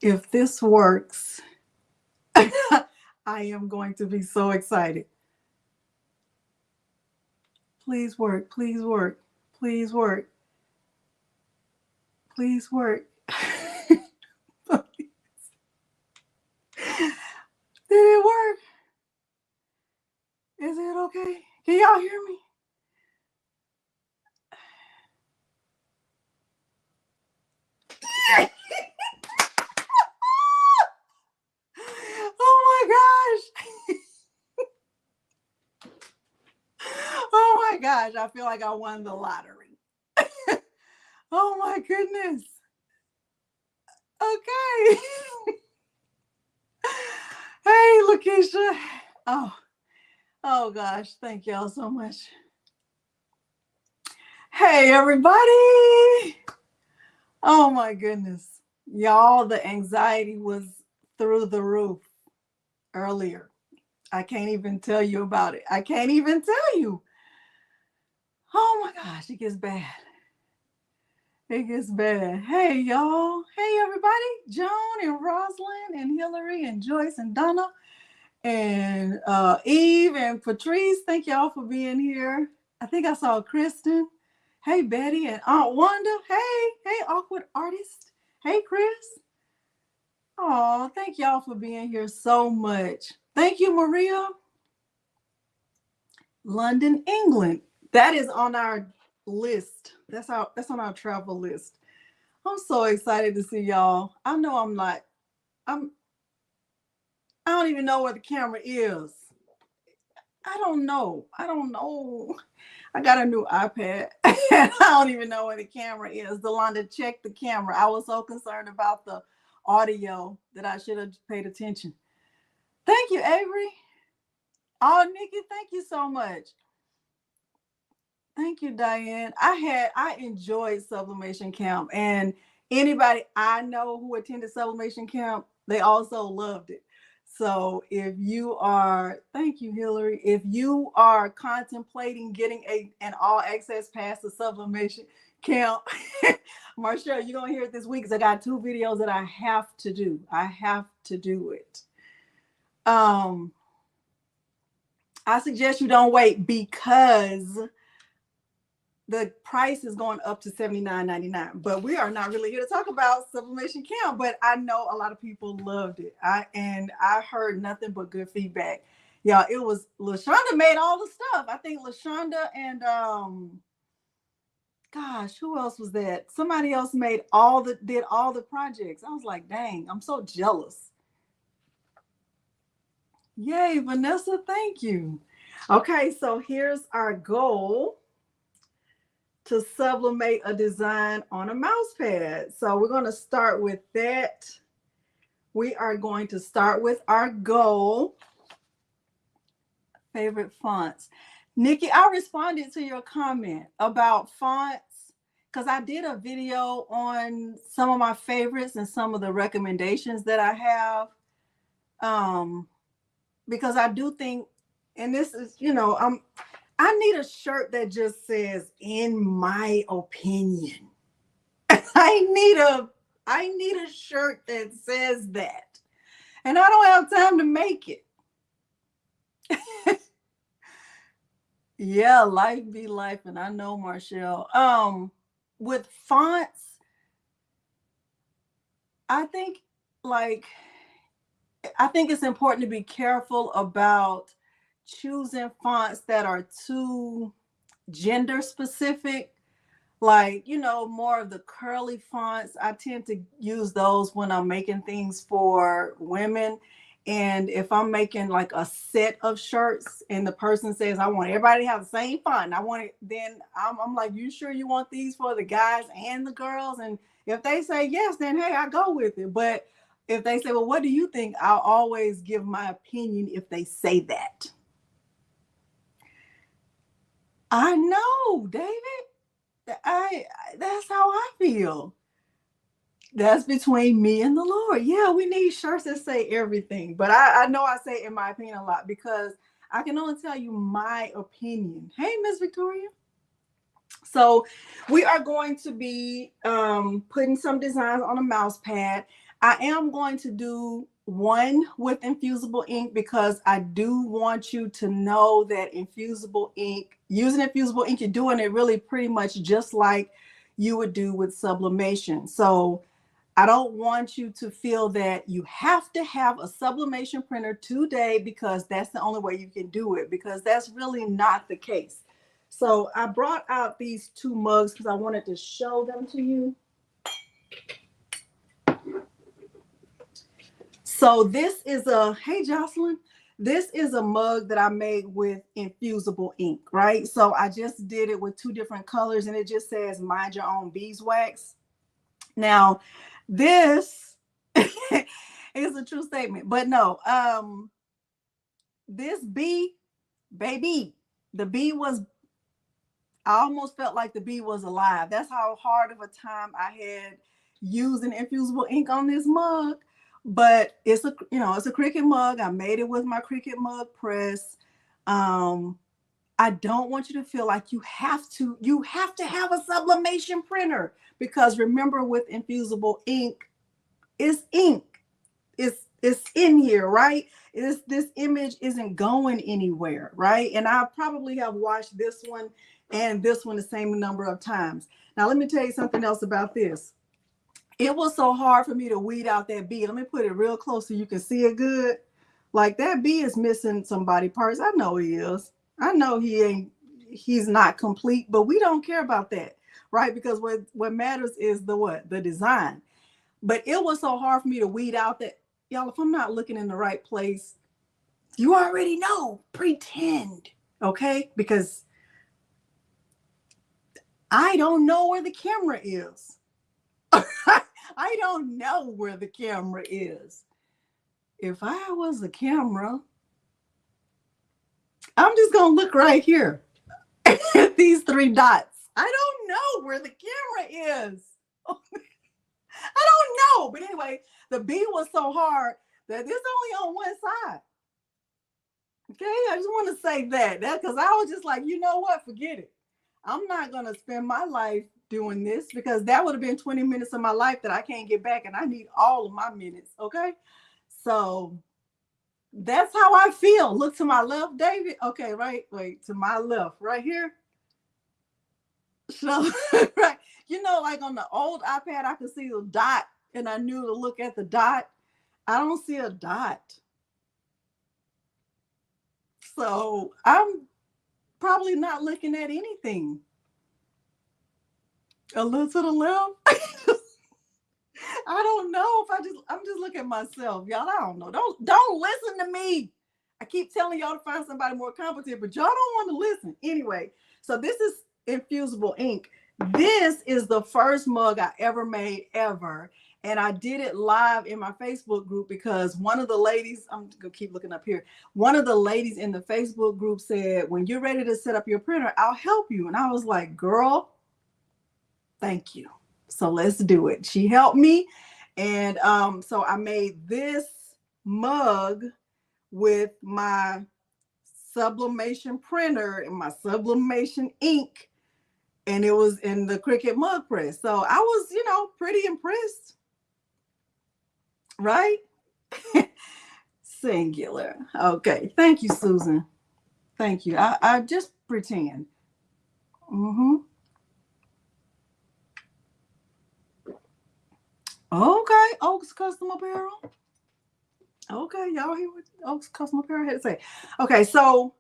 If this works, I am going to be so excited. Please work, please work, please work, please work. Did it work? Is it okay? Can y'all hear me? Oh my gosh. Oh my gosh. I feel like I won the lottery. Oh my goodness. Okay. Hey, Lakeisha. Oh, oh gosh. Thank y'all so much. Hey, everybody. Oh my goodness. Y'all, the anxiety was through the roof earlier. I can't even tell you about it. I can't even tell you. Oh my gosh, it gets bad. It gets bad. Hey, y'all. Hey, everybody. Joan and Rosalind and Hillary and Joyce and Donna and Eve and Patrice. Thank y'all for being here. I think I saw Kristen. Hey, Betty and Aunt Wanda. Hey, awkward artist. Hey, Chris. Oh, thank y'all for being here so much. Thank you, Maria. London, England. That is on our list. That's on our travel list. I'm so excited to see y'all. I know I'm not. I'm. I don't even know where the camera is. I don't know. I don't know. I got a new iPad. And I don't even know where the camera is. Delonda, check the camera. I was so concerned about the audio that I should have paid attention. Thank you, Avery. Oh, Nikki, thank you so much. Thank you, Diane. I enjoyed Sublimation Camp, and anybody I know who attended Sublimation Camp, they also loved it. So if you are, thank you, Hillary. If you are contemplating getting an all access pass to Sublimation Camp, Marshall, you're gonna hear it this week because I got 2 videos that I have to do. I have to do it. I suggest you don't wait because the price is going up to $79.99. But we are not really here to talk about Sublimation Camp. But I know a lot of people loved it. I heard nothing but good feedback. Yeah, it was LaShonda made all the stuff. I think LaShonda and gosh, who else was that? Somebody else did all the projects. I was like, dang, I'm so jealous. Yay, Vanessa, thank you. Okay, so here's our goal to sublimate a design on a mouse pad. So we're going to start with that. We are going to start with our goal. Favorite fonts. Nikki, I responded to your comment about fonts because I did a video on some of my favorites and some of the recommendations that I have. Because I do think, and this is, I need a shirt that just says, in my opinion. I need a shirt that says that. And I don't have time to make it. Yeah, life be life, and I know, Marshall. With fonts, I think it's important to be careful about choosing fonts that are too gender specific. Like, more of the curly fonts. I tend to use those when I'm making things for women. And if I'm making like a set of shirts and the person says, I want everybody to have the same font, I want it, then I'm like, you sure you want these for the guys and the girls? And if they say yes, then hey, I go with it. But if they say, well, what do you think? I'll always give my opinion if they say that. I know, David. That's how I feel. That's between me and the Lord. Yeah, we need shirts that say everything. But I know I say in my opinion a lot because I can only tell you my opinion. Hey, Miss Victoria. So we are going to be putting some designs on a mouse pad. I am going to do one with infusible ink because I do want you to know that infusible ink, using infusible ink, you're doing it really pretty much just like you would do with sublimation. So I don't want you to feel that you have to have a sublimation printer today because that's the only way you can do it, because that's really not the case. So I brought out these two mugs because I wanted to show them to you. So this is a, hey Jocelyn, this is a mug that I made with infusible ink, right? So I just did it with two different colors and it just says mind your own beeswax. Now, this is a true statement, but no, this bee, baby, the bee was, I almost felt like the bee was alive. That's how hard of a time I had using infusible ink on this mug. But it's a, you know, it's a Cricut mug. I made it with my Cricut mug press. I don't want you to feel like you have to have a sublimation printer, because remember, with infusible ink, it's ink. It's in here, right? This image isn't going anywhere, right? And I probably have watched this one and this one the same number of times. Now, let me tell you something else about this. It was so hard for me to weed out that bee. Let me put it real close so you can see it good. Like, that bee is missing some body parts. I know he is. I know he's not complete, but we don't care about that, right? Because what matters is the what? The design. But it was so hard for me to weed out that, y'all, if I'm not looking in the right place, you already know, pretend, okay? Because I don't know where the camera is. I don't know where the camera is. If I was a camera, I'm just going to look right here at these three dots. I don't know where the camera is. I don't know. But anyway, the bee was so hard that it's only on one side. Okay, I just want to say that because I was just like, you know what? Forget it. I'm not going to spend my life doing this, because that would have been 20 minutes of my life that I can't get back, and I need all of my minutes. Okay, so that's how I feel. Look to my left, David. Okay, right. Wait, to my left, right here. So, right, you know, like on the old iPad, I could see the dot, and I knew to look at the dot. I don't see a dot. So I'm probably not looking at anything. A little to the left. I don't know if I'm just looking at myself, y'all. I don't know. Don't listen to me. I keep telling y'all to find somebody more competent, but y'all don't want to listen. Anyway, so this is infusible ink. This is the first mug I ever made ever. And I did it live in my Facebook group because one of the ladies, I'm gonna keep looking up here. One of the ladies in the Facebook group said, when you're ready to set up your printer, I'll help you. And I was like, girl, thank you. So let's do it. She helped me. And so I made this mug with my sublimation printer and my sublimation ink. And it was in the Cricut mug press. So I was, you know, pretty impressed. Right? Singular. Okay. Thank you, Susan. Thank you. I just pretend. Mm-hmm. Okay. Oaks Custom Apparel. Okay. Y'all hear what Oaks Custom Apparel had to say? Okay. So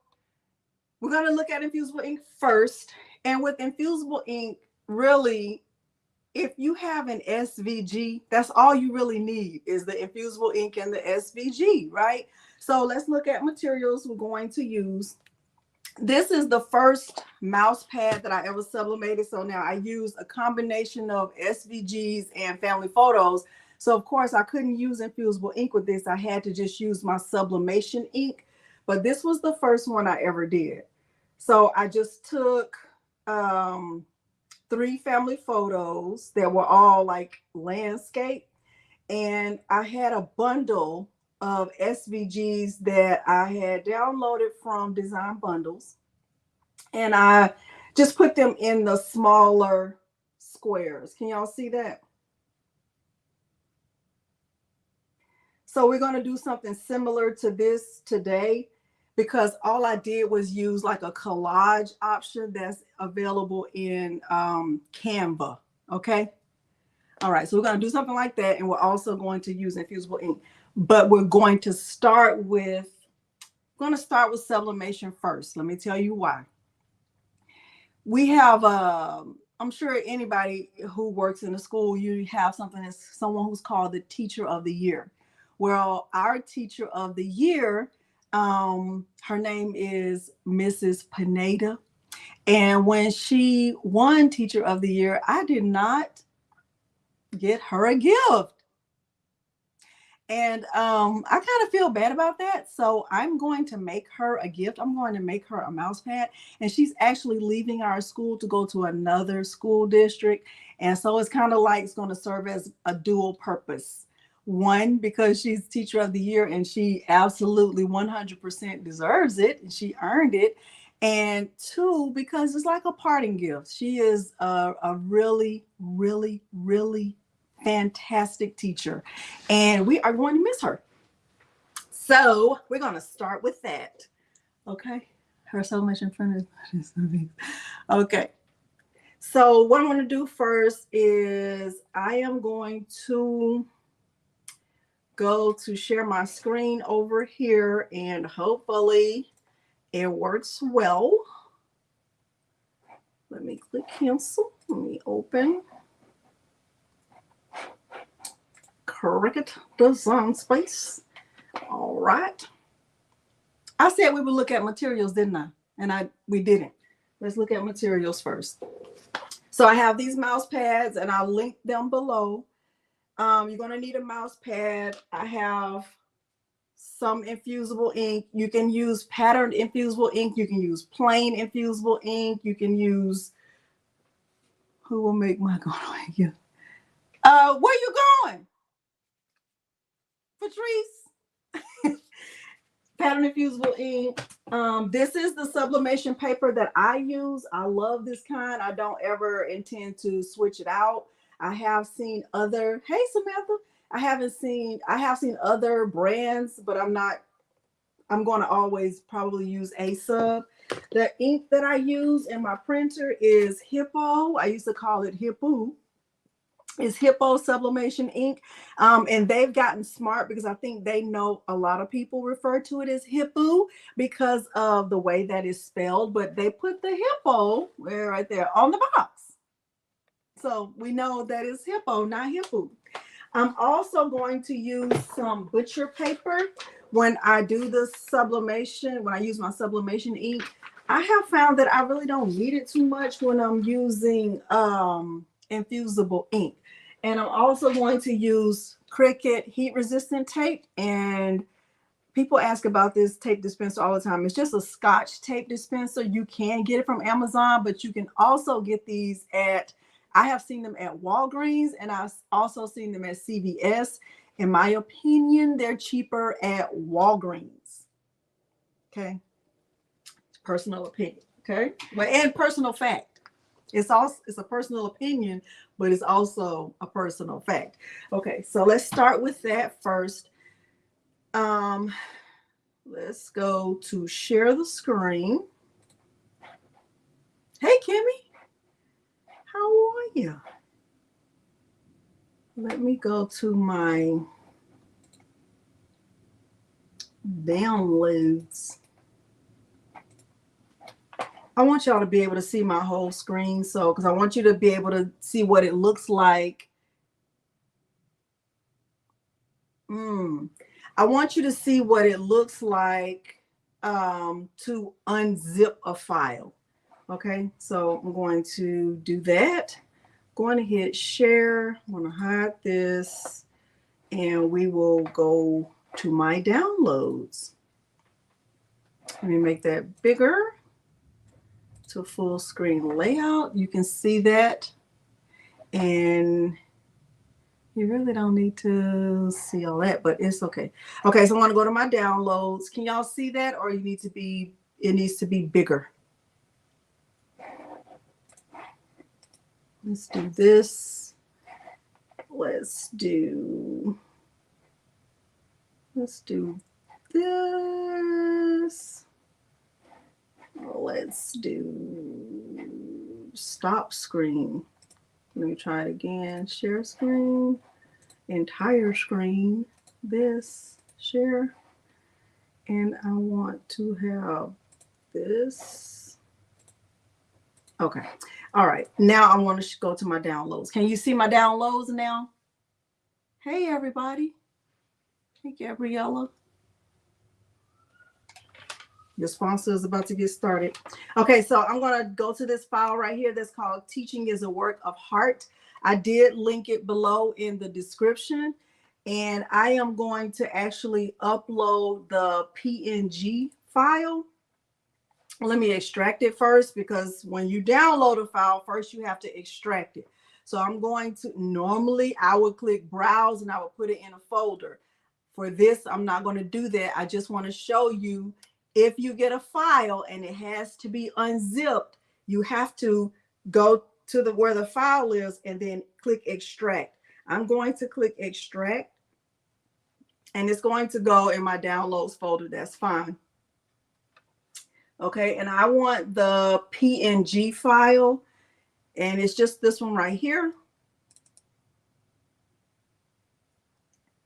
we're going to look at infusible ink first. And with infusible ink, really, if you have an SVG, that's all you really need is the infusible ink and the SVG, right? So let's look at materials we're going to use. This is the first mouse pad that I ever sublimated. So now I use a combination of SVGs and family photos. So of course I couldn't use infusible ink with this. I had to just use my sublimation ink. But this was the first one I ever did. So I just took 3 family photos that were all like landscape. And I had a bundle of SVGs that I had downloaded from Design Bundles. And I just put them in the smaller squares. Can y'all see that? So we're going to do something similar to this today, because all I did was use like a collage option that's available in Canva. Okay. All right. So we're going to do something like that. And we're also going to use infusible ink, but we're going to start with sublimation first. Let me tell you why. We have I'm sure anybody who works in a school, you have something as someone who's called the teacher of the year. Well, our teacher of the year, her name is Mrs. Pineda. And when she won teacher of the year, I did not get her a gift. And I kind of feel bad about that. So I'm going to make her a gift. I'm going to make her a mouse pad. And she's actually leaving our school to go to another school district. And so it's kind of like it's going to serve as a dual purpose. One, because she's teacher of the year and she absolutely 100% deserves it. And she earned it. And two, because it's like a parting gift. She is a really, really, really fantastic teacher, and we are going to miss her. So we're going to start with that. Okay. Her sublimation friend is okay. So what I'm going to do first is I am going to go to share my screen over here, and hopefully it works well. Let me click cancel. Let me open Cricut design space. All right. I said we would look at materials, didn't I? And we didn't. Let's look at materials first. So I have these mouse pads and I'll link them below. You're going to need a mouse pad. I have some infusible ink. You can use patterned infusible ink. You can use plain infusible ink. You can use, who will make my going away? Where you going? Patrice? Pattern infusible ink. This is the sublimation paper that I use. I love this kind. I don't ever intend to switch it out. I have seen other, hey Samantha, I have seen other brands, but I'm going to always probably use a sub. The ink that I use in my printer is Hippo. I used to call it Hippo. Is Hippo Sublimation ink. And they've gotten smart because I think they know a lot of people refer to it as Hippo because of the way that is spelled, but they put the Hippo right there on the box. So we know that it's Hippo, not Hippo. I'm also going to use some butcher paper when I do the sublimation, when I use my sublimation ink. I have found that I really don't need it too much when I'm using infusible ink. And I'm also going to use Cricut heat resistant tape. And people ask about this tape dispenser all the time. It's just a Scotch tape dispenser. You can get it from Amazon, but you can also get these I have seen them at Walgreens, and I've also seen them at CVS. In my opinion, they're cheaper at Walgreens. Okay. Personal opinion. Okay. And personal fact. It's a personal opinion, but it's also a personal fact. Okay, so let's start with that first. Let's go to share the screen. Hey, Kimmy, how are you? Let me go to my downloads. I want y'all to be able to see my whole screen, so because I want you to be able to see what it looks like. I want you to see what it looks like to unzip a file. Okay, so I'm going to do that. I'm going to hit share. I'm going to hide this, and we will go to my downloads. Let me make that bigger to full screen layout. You can see that, and you really don't need to see all that, but it's okay. Okay, so I'm going to go to my downloads. Can y'all see that, or it needs to be bigger? Let's do this. Let's do Let's do this. Let's do stop screen. Let me try it again. Share screen, entire screen, this, share. And I want to have this. Okay. All right. Now I want to go to my downloads. Can you see my downloads now? Hey, everybody. Hey, Gabriella. Your sponsor is about to get started. Okay, so I'm going to go to this file right here that's called Teaching is a Work of Heart. I did link it below in the description, and I am going to actually upload the PNG file. Let me extract it first, because when you download a file, first you have to extract it. So I'm going to, normally I would click browse and I would put it in a folder. For this, I'm not going to do that. I just want to show you, if you get a file and it has to be unzipped, you have to go to where the file is and then click extract. I'm going to click extract, and it's going to go in my downloads folder. That's fine. Okay, and I want the PNG file, and it's just this one right here.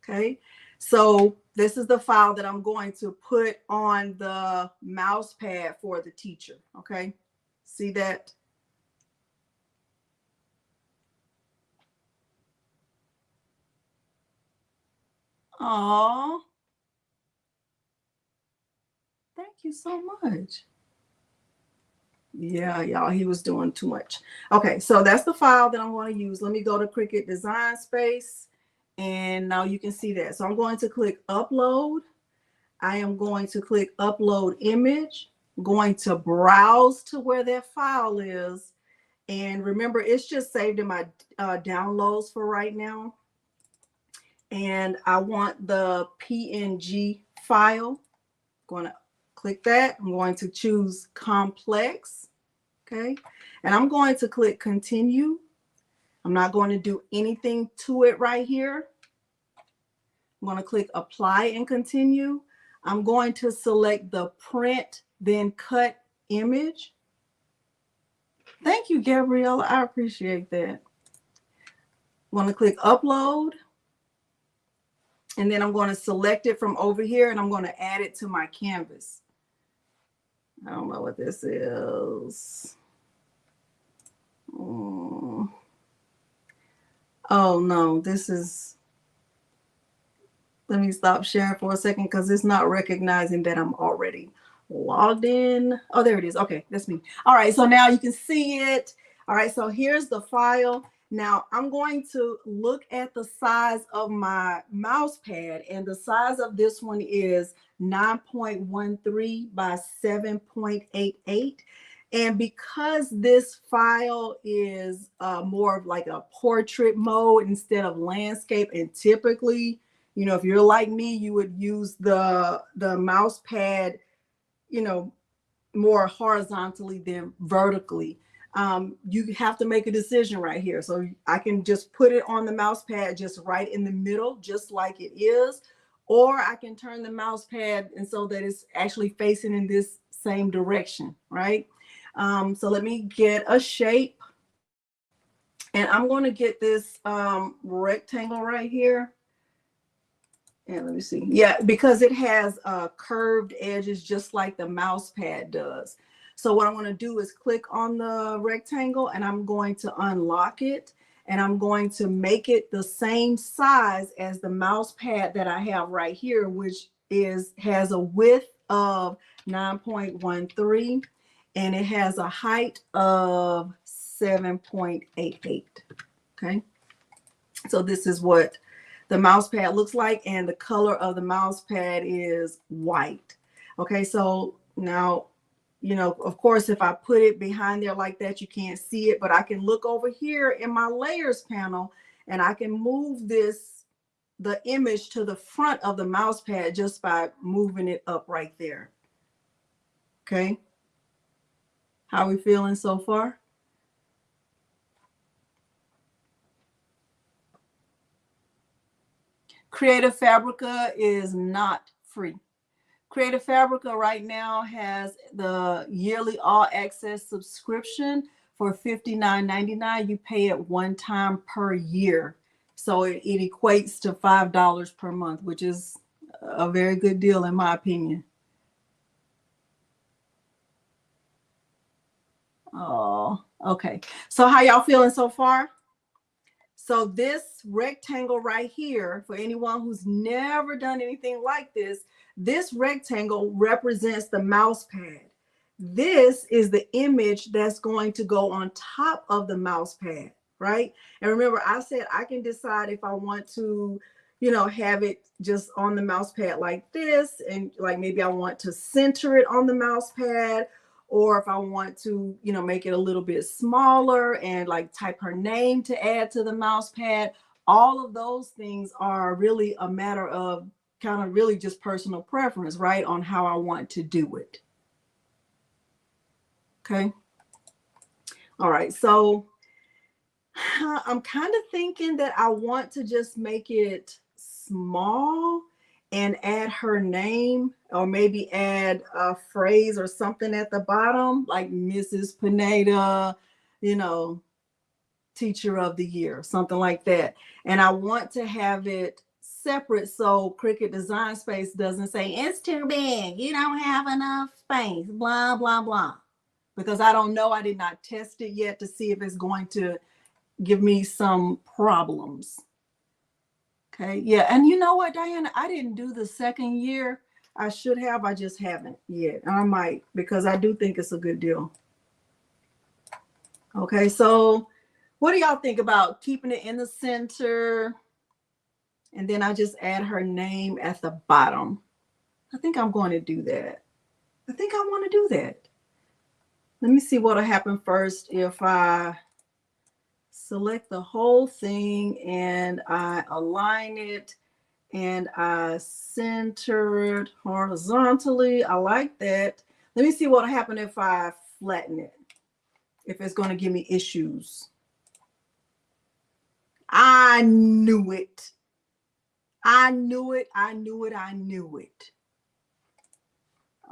Okay, so this is the file that I'm going to put on the mouse pad for the teacher. Okay, see that? Oh, thank you so much. Yeah, y'all, he was doing too much. Okay, so that's the file that I'm going to use. Let me go to Cricut Design Space, and now you can see that. So I'm going to click upload. I am going to click upload image. I'm going to browse to where that file is. And remember, it's just saved in my downloads for right now. And I want the PNG file. I'm going to click that. I'm going to choose complex. Okay. And I'm going to click continue. I'm not going to do anything to it right here. I'm going to click apply and continue. I'm going to select the print, then cut image. Thank you, Gabriella. I appreciate that. I'm going to click upload. And then I'm going to select it from over here, and I'm going to add it to my canvas. I don't know what this is. Oh no, this is, let me stop sharing for a second because it's not recognizing that I'm already logged in. Oh, there it is. Okay, that's me. All right, so now you can see it. All right, so here's the file. Now I'm going to look at the size of my mouse pad, and the size of this one is 9.13 by 7.88. And because this file is more of like a portrait mode instead of landscape, and typically, you know, if you're like me, you would use the mouse pad, you know, more horizontally than vertically. You have to make a decision right here. So I can just put it on the mouse pad just right in the middle, just like it is, or I can turn the mouse pad and so that it's actually facing in this same direction, right? So let me get a shape, and I'm going to get this rectangle right here. And let me see. Yeah, because it has curved edges just like the mouse pad does. So what I'm going to do is click on the rectangle, and I'm going to unlock it, and I'm going to make it the same size as the mouse pad that I have right here, which has a width of 9.13, and it has a height of 7.88. Okay, so this is what the mouse pad looks like, and the color of the mouse pad is white. Okay, so now, you know, of course, if I put it behind there like that, you can't see it, but I can look over here in my layers panel, and I can move the image to the front of the mouse pad just by moving it up right there. Okay, how are we feeling so far? Creative Fabrica is not free. Creative Fabrica right now has the yearly all access subscription for $59.99. You pay it one time per year. So it equates to $5 per month, which is a very good deal in my opinion. Oh, okay. So how y'all feeling so far? So this rectangle right here, for anyone who's never done anything like this rectangle represents the mouse pad. This is the image that's going to go on top of the mouse pad, right? And remember, I said I can decide if I want to, you know, have it just on the mouse pad like this, and like maybe I want to center it on the mouse pad, or if I want to, you know, make it a little bit smaller and like type her name to add to the mouse pad. All of those things are really a matter of kind of really just personal preference, right? On how I want to do it. Okay. All right. So I'm kind of thinking that I want to just make it small and add her name, or maybe add a phrase or something at the bottom, like Mrs. Pineda, you know, teacher of the year, something like that. And I want to have it separate so Cricut Design Space doesn't say, it's too big, you don't have enough space, blah, blah, blah. Because I don't know, I did not test it yet to see if it's going to give me some problems. Okay, yeah, and you know what, Diana, I didn't do the second year. I should have, I just haven't yet. I might, because I do think it's a good deal. Okay, so what do y'all think about keeping it in the center? And then I just add her name at the bottom. I think I'm going to do that. I think I want to do that. Let me see what'll happen first if I select the whole thing and I align it and I center it horizontally. I like that. Let me see what'll happen if I flatten it, if it's going to give me issues. I knew it. I knew it. I knew it. I knew it.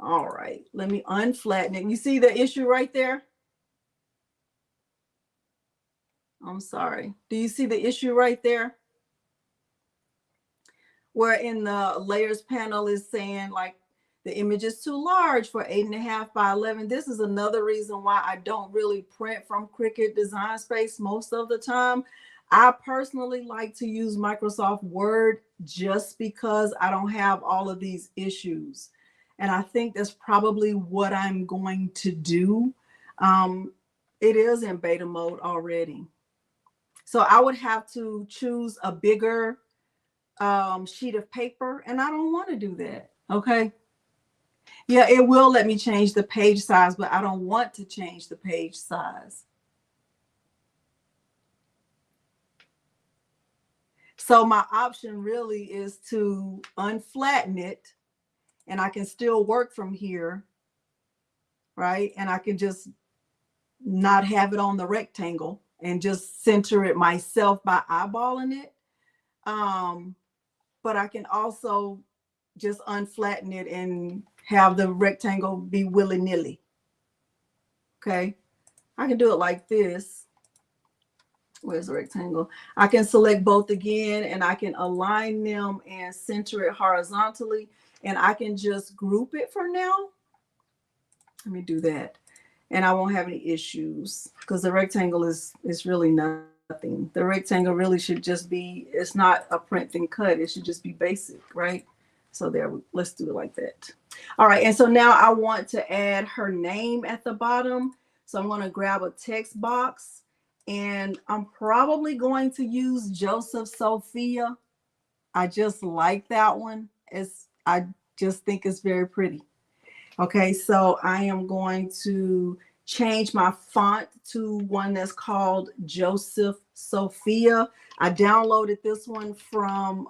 All right, let me unflatten it. You see the issue right there? I'm sorry. Do you see the issue right there? Where in the layers panel is saying like the image is too large for 8.5 by 11. This is another reason why I don't really print from Cricut Design Space most of the time. I personally like to use Microsoft Word just because I don't have all of these issues. And I think that's probably what I'm going to do. It is in beta mode already. So I would have to choose a bigger sheet of paper, and I don't want to do that. Okay. Yeah, it will let me change the page size, but I don't want to change the page size. So my option really is to unflatten it, and I can still work from here, right? And I can just not have it on the rectangle and just center it myself by eyeballing it. But I can also just unflatten it and have the rectangle be willy-nilly. Okay, I can do it like this. Where's the rectangle? I can select both again, and I can align them and center it horizontally, and I can just group it for now. Let me do that, and I won't have any issues because the rectangle is really nothing. The rectangle really should just be, it's not a print and cut. It should just be basic, right? So there, let's do it like that. All right, and so now I want to add her name at the bottom. So I'm going to grab a text box, and I'm probably going to use Joseph Sophia. I just like that one. I just think it's very pretty. Okay, so I am going to change my font to one that's called Joseph Sophia. I downloaded this one from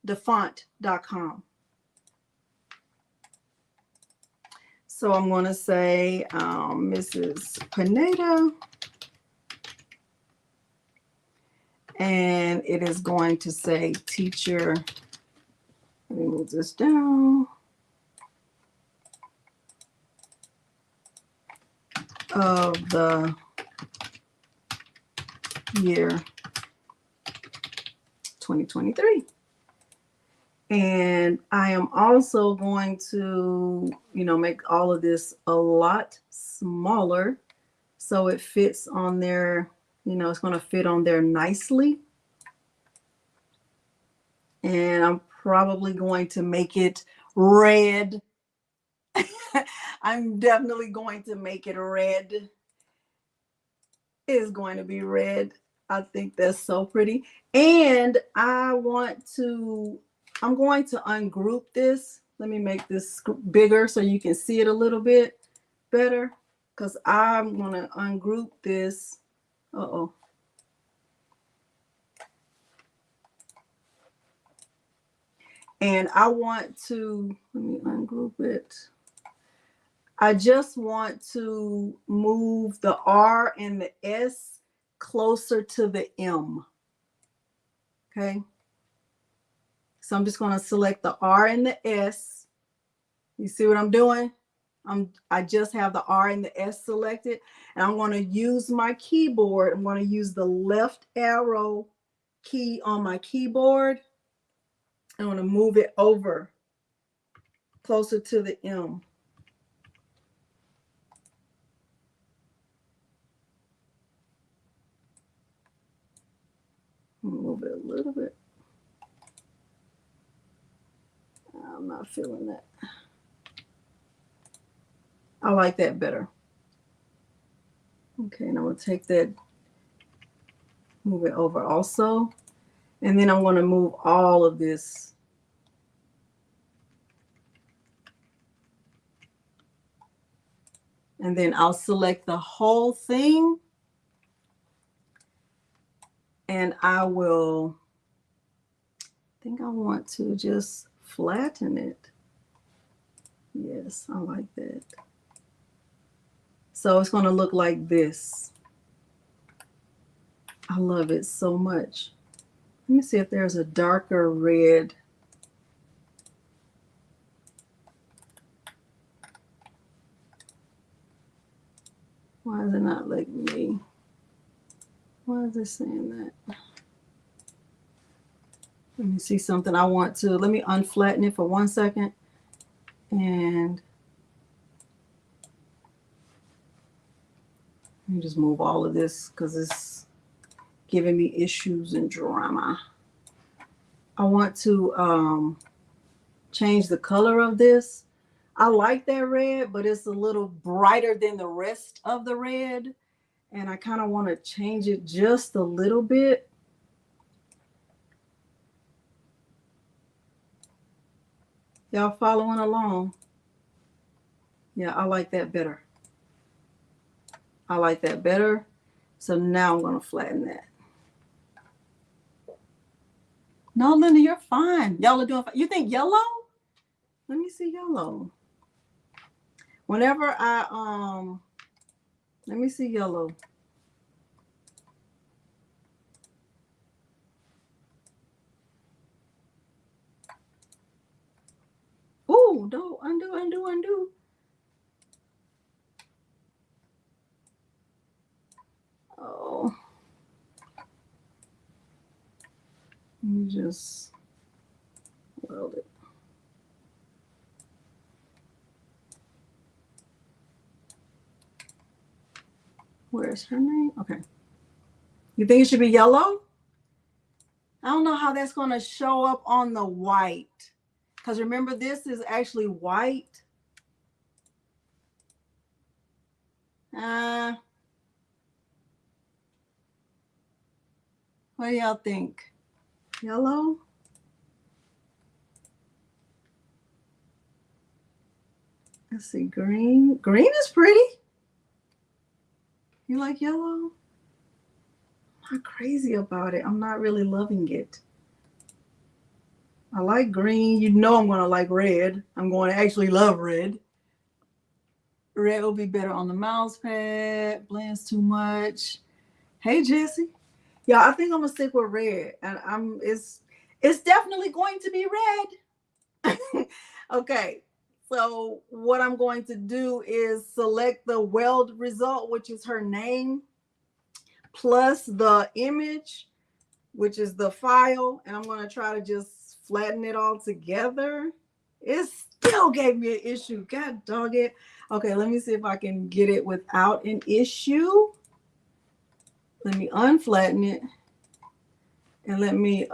thefont.com. So I'm going to say Mrs. Pineda. And and it is going to say teacher. Let me move this down. Of the year 2023. And I am also going to, make all of this a lot smaller so it fits on there, it's going to fit on there nicely. And I'm probably going to make it red. I'm definitely going to make it red. It's going to be red. I think that's so pretty. And I'm going to ungroup this. Let me make this bigger so you can see it a little bit better, because I'm going to ungroup this. Uh-oh. And I want to, let me ungroup it. I just want to move the R and the S closer to the M. Okay. So I'm just going to select the R and the S. You see what I'm doing? I just have the R and the S selected, and I'm going to use my keyboard. I'm going to use the left arrow key on my keyboard. I'm going to move it over closer to the M. Move it a little bit. I'm not feeling that. I like that better. Okay, and I'm going to take that, move it over also. And then I'm going to move all of this. And then I'll select the whole thing. And I think I want to just flatten it. Yes, I like that. So it's going to look like this. I love it so much. Let me see if there's a darker red. Why is it not letting me? Why is it saying that? Let me see something I want to. Let me unflatten it for 1 second. And let me just move all of this because it's giving me issues and drama. I want to change the color of this. I like that red, but it's a little brighter than the rest of the red. And I kind of want to change it just a little bit. Y'all following along? Yeah, I like that better. I like that better. So now I'm going to flatten that. No, Linda, you're fine. Y'all are doing fine. You think yellow? Let me see yellow. Whenever let me see yellow. Oh, no, undo, undo, undo. Oh. Let me just weld it. Where's her name? Okay. You think it should be yellow? I don't know how that's going to show up on the white. Because remember, this is actually white. What do y'all think? Yellow? Let's see, green. Green is pretty. You like yellow? I'm not crazy about it. I'm not really loving it. I like green. You know I'm going to like red. I'm going to actually love red. Red will be better on the mouse pad. Blends too much. Hey, Jesse. Yeah, I think I'm gonna stick with red, and it's definitely going to be red. Okay, so what I'm going to do is select the weld result, which is her name, plus the image, which is the file, and I'm going to try to just flatten it all together. It still gave me an issue. God dog it. Okay, let me see if I can get it without an issue. Let me unflatten it, and let me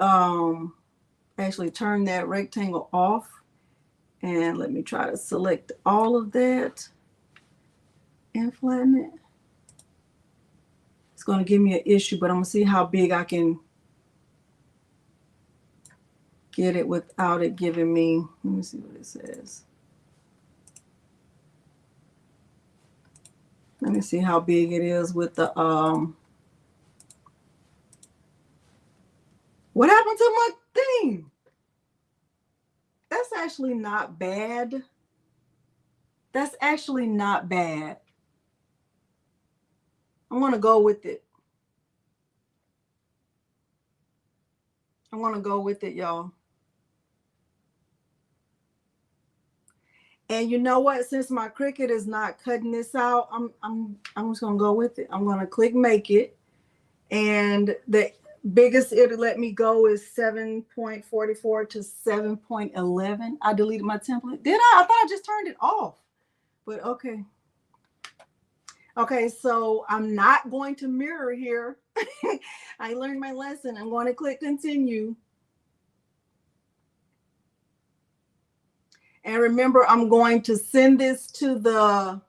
actually turn that rectangle off, and let me try to select all of that and flatten it. It's going to give me an issue, but I'm going to see how big I can get it without it giving me. Let me see what it says. Let me see how big it is with the what happened to my thing? That's actually not bad. That's actually not bad. I'm gonna go with it. I'm gonna go with it, y'all. And you know what? Since my Cricut is not cutting this out, I'm just gonna go with it. I'm gonna click make it, and the biggest it'll let me go is 7.44 to 7.11. I deleted my template. Did I? I thought I just turned it off. But okay. Okay, so I'm not going to mirror here. I learned my lesson. I'm going to click continue. And remember, I'm going to send this to the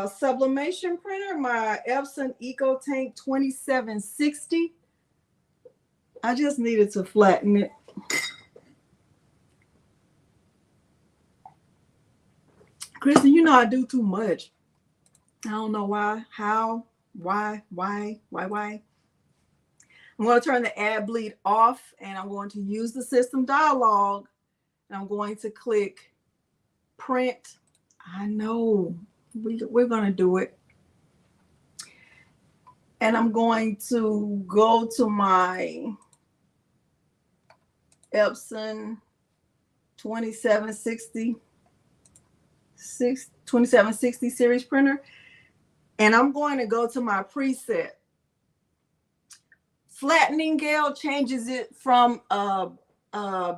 sublimation printer, my Epson EcoTank 2760. I just needed to flatten it. Kristen, you know I do too much. I don't know why, how, why. I'm going to turn the ad bleed off, and I'm going to use the system dialog, and I'm going to click print. I know we're going to do it. And I'm going to go to my Epson 2760 series printer, and I'm going to go to my preset. Flattening Gale changes it from a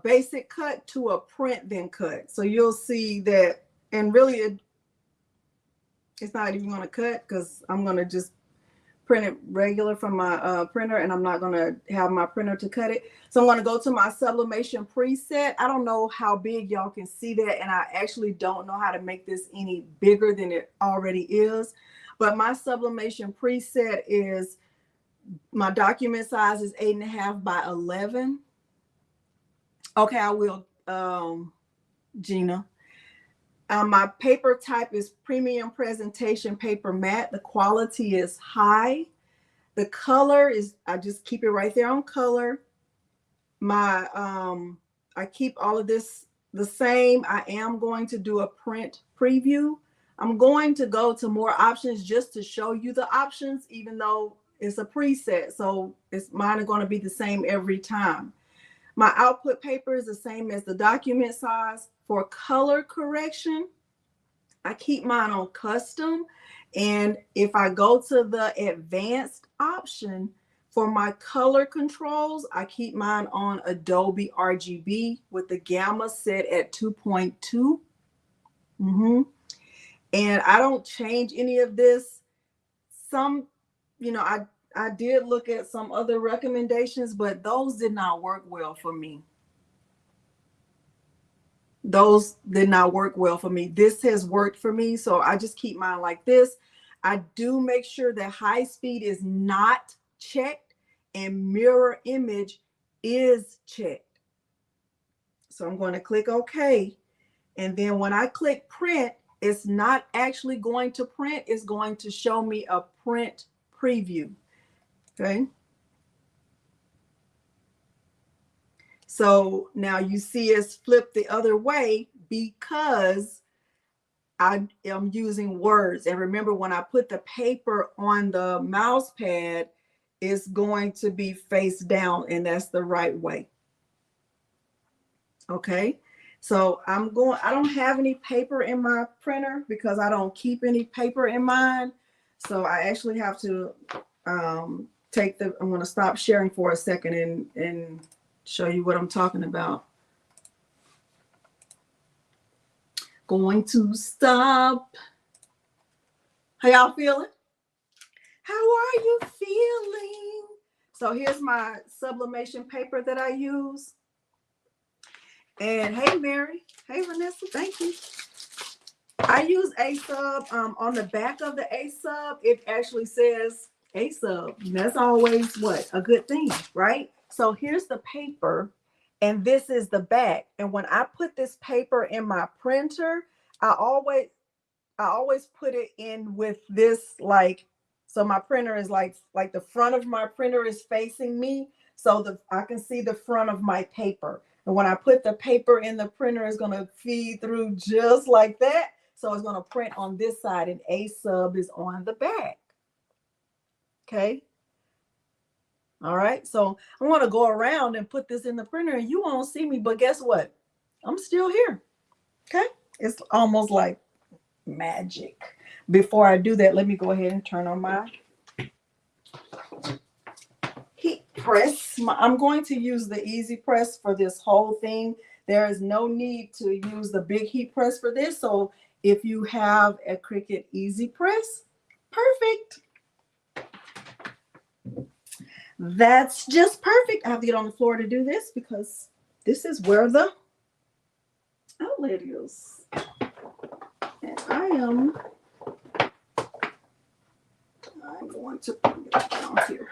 basic cut to a print then cut. So you'll see that, and really it's not even going to cut because I'm going to just print it regular from my printer, and I'm not going to have my printer to cut it. So I'm going to go to my sublimation preset. I don't know how big y'all can see that, and I actually don't know how to make this any bigger than it already is. But my sublimation preset is, my document size is 8.5 by 11. Okay, I will, Gina. My paper type is premium presentation paper matte. The quality is high. The color is, I just keep it right there on color. My I keep all of this the same. I am going to do a print preview. I'm going to go to more options just to show you the options, even though it's a preset. So mine are going to be the same every time. My output paper is the same as the document size. For color correction, I keep mine on custom. And if I go to the advanced option for my color controls, I keep mine on Adobe RGB with the gamma set at 2.2. And I don't change any of this. Some, I did look at some other recommendations, but those did not work well for me. Those did not work well for me. This has worked for me, so I just keep mine like this. I do make sure that high speed is not checked and mirror image is checked. So I'm going to click OK. And then when I click print, it's not actually going to print. It's going to show me a print preview. Okay. So now you see us flip the other way because I am using words. And remember, when I put the paper on the mouse pad, it's going to be face down, and that's the right way. Okay. So I don't have any paper in my printer because I don't keep any paper in mine. So I actually have to I'm going to stop sharing for a second and show you what I'm talking about. Going to stop. How y'all feeling? How are you feeling? So here's my sublimation paper that I use. And hey, Mary. Hey, Vanessa. Thank you. I use A-Sub. On the back of the A-Sub, it actually says A-Sub. That's always what? A good thing, right? So here's the paper, and this is the back. And when I put this paper in my printer, I always put it in with this, like, so my printer is like the front of my printer is facing me, so I can see the front of my paper. And when I put the paper in the printer, it's going to feed through just like that. So it's going to print on this side, and A-Sub is on the back. Okay. All right. So I'm going to go around and put this in the printer, and you won't see me, but guess what? I'm still here. Okay. It's almost like magic. Before I do that, let me go ahead and turn on my heat press. I'm going to use the easy press for this whole thing. There is no need to use the big heat press for this. So if you have a Cricut easy press, perfect. That's just perfect. I have to get on the floor to do this because this is where the outlet is. And I'm going to put it down here.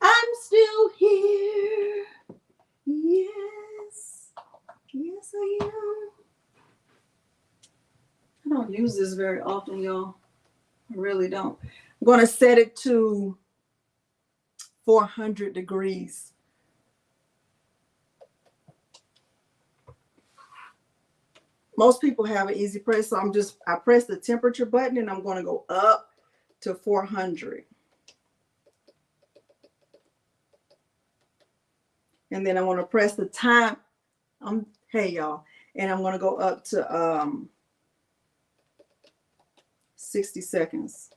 I'm still here. Yes. Yes, I am. I don't use this very often, y'all. I really don't. I'm going to set it to 400 degrees. Most people have an easy press, so I press the temperature button and I'm going to go up to 400. And then I want to press the time. Hey y'all, and I'm going to go up to 60 seconds.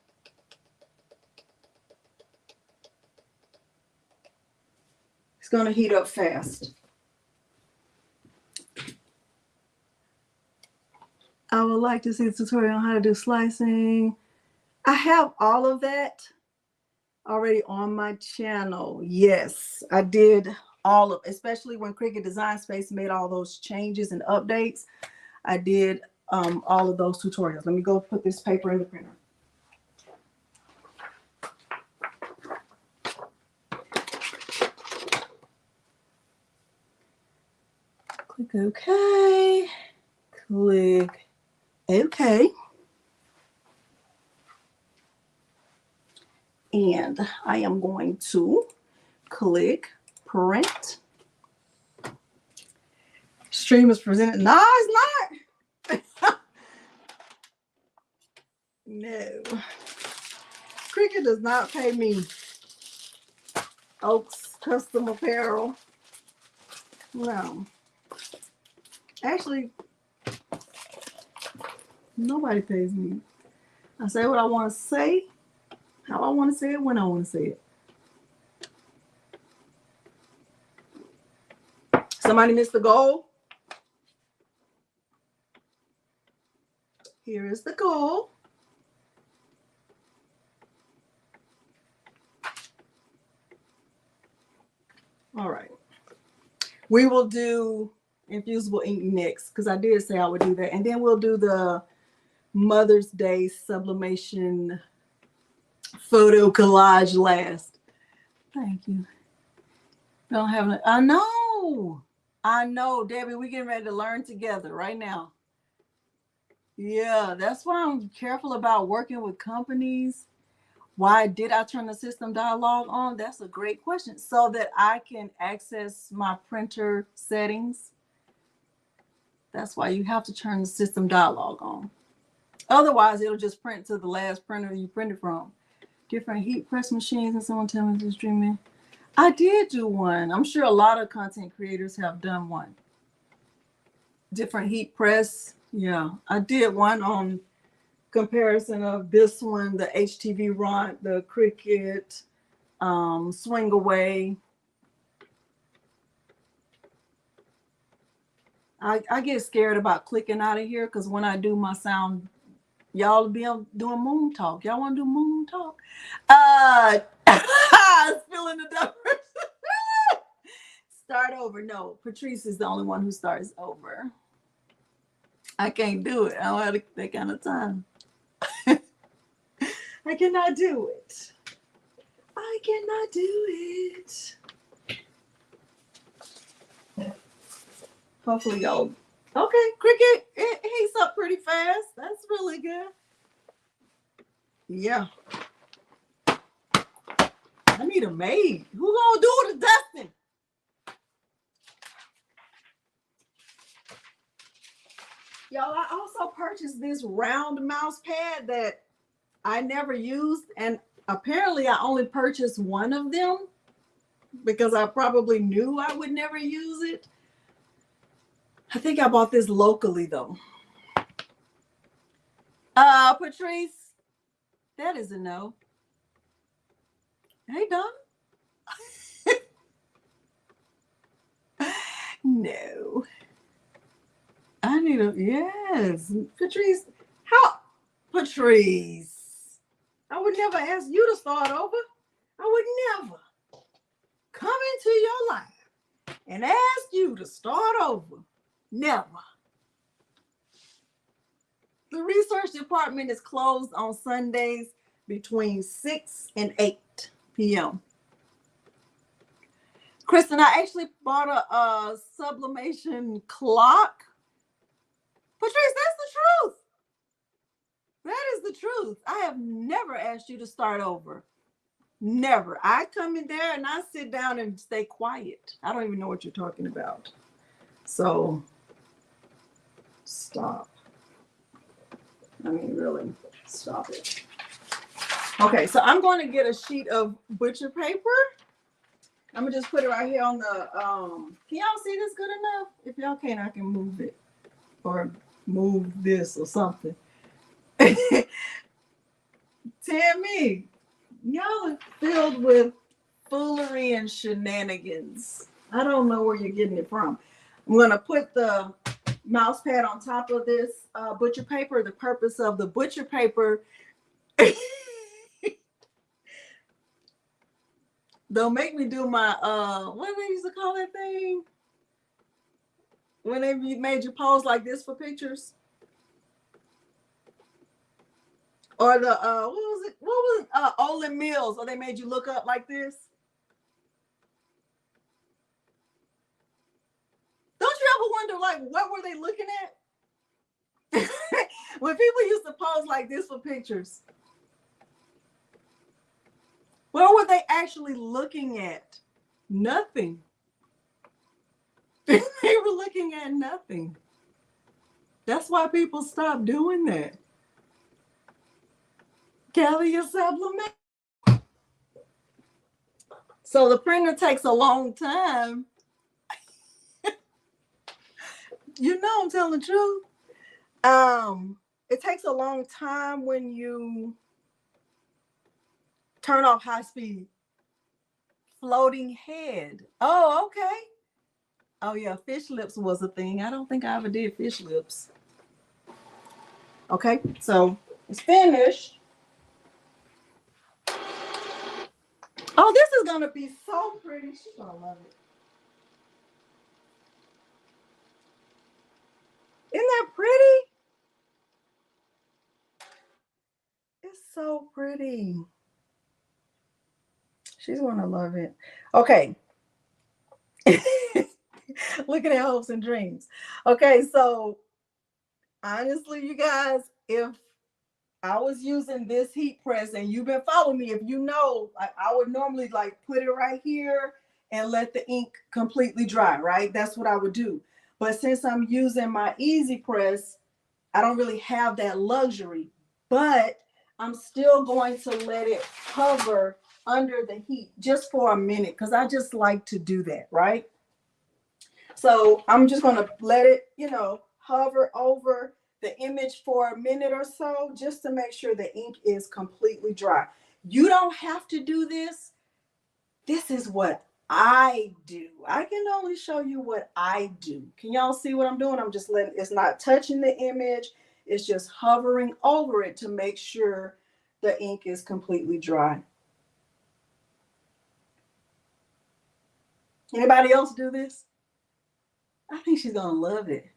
It's going to heat up fast. I would like to see a tutorial on how to do slicing. I have all of that already on my channel. Yes, I did all of, especially when Cricut Design Space made all those changes and updates. I did all of those tutorials. Let me go put this paper in the printer. Click OK. Click OK. And I am going to click print. Stream is presented. No, it's not. No. Cricut does not pay me. Oaks Custom Apparel. No. Actually, nobody pays me. I say what I want to say, how I want to say it, when I want to say it. Somebody missed the goal. Here is the goal. All right. We will do Infusible Ink next because I did say I would do that. And then we'll do the Mother's Day Sublimation photo collage last. Thank you. Don't have it. I know, Debbie. We're getting ready to learn together right now. Yeah, that's why I'm careful about working with companies. Why did I turn the system dialog on? That's a great question. So that I can access my printer settings. That's why you have to turn the system dialog on. Otherwise, it'll just print to the last printer you printed from. Different heat press machines, and someone tell me this streaming. I did do one. I'm sure a lot of content creators have done one. Different heat press. Yeah, I did one on comparison of this one, the HTV Rod, the Cricut, Swing Away. I get scared about clicking out of here because when I do my sound, y'all be doing moon talk. Y'all want to do moon talk? Spilling the diapers. Start over. No, Patrice is the only one who starts over. I can't do it. I don't have that kind of time. I cannot do it. I cannot do it. Hopefully y'all. Okay, Cricut, it heats up pretty fast. That's really good. Yeah. I need a maid. Who gonna do the dusting? Y'all, I also purchased this round mouse pad that I never used, and apparently I only purchased one of them because I probably knew I would never use it. I think I bought this locally though. Patrice, that is a no. Hey, Don. No. I need a, yes. Patrice, how? Patrice, I would never ask you to start over. I would never come into your life and ask you to start over. Never. The research department is closed on Sundays between 6 and 8 p.m. Kristen, I actually bought a sublimation clock. Patrice, that's the truth. That is the truth. I have never asked you to start over. Never. I come in there and I sit down and stay quiet. I don't even know what you're talking about. So, stop. I mean, really, stop it. Okay, so I'm going to get a sheet of butcher paper. I'm going to just put it right here on the, can y'all see this good enough? If y'all can't, I can move it or move this or something. Tammy, y'all are filled with foolery and shenanigans. I don't know where you're getting it from. I'm going to put the mouse pad on top of this butcher paper. The purpose of the butcher paper, don't make me do my, what do they used to call that thing? When they made you pose like this for pictures? Or the, what was it? What was Olin Mills? Or they made you look up like this? Don't you ever wonder, like, what were they looking at? When people used to pose like this for pictures, what were they actually looking at? Nothing. They were looking at nothing. That's why people stopped doing that. Kelly, your sublimate. So the printer takes a long time. You know I'm telling the truth. It takes a long time when you turn off high speed. Floating head. Oh, okay. Oh yeah, fish lips was a thing. I don't think I ever did fish lips. Okay, so it's finished. Oh, this is gonna be so pretty. She's gonna love it. Isn't that pretty? It's so pretty. She's gonna love it. Okay. Looking at hopes and dreams. Okay, so honestly, you guys, if I was using this heat press and you've been following me, if you know, I would normally like put it right here and let the ink completely dry, right? That's what I would do. But since I'm using my Easy Press, I don't really have that luxury. But I'm still going to let it hover under the heat just for a minute because I just like to do that, right? So I'm just going to let it, you know, hover over the image for a minute or so just to make sure the ink is completely dry. You don't have to do this. This is what I do. I can only show you what I do. Can y'all see what I'm doing? I'm just letting, it's not touching the image. It's just hovering over it to make sure the ink is completely dry. Anybody else do this? I think she's gonna love it.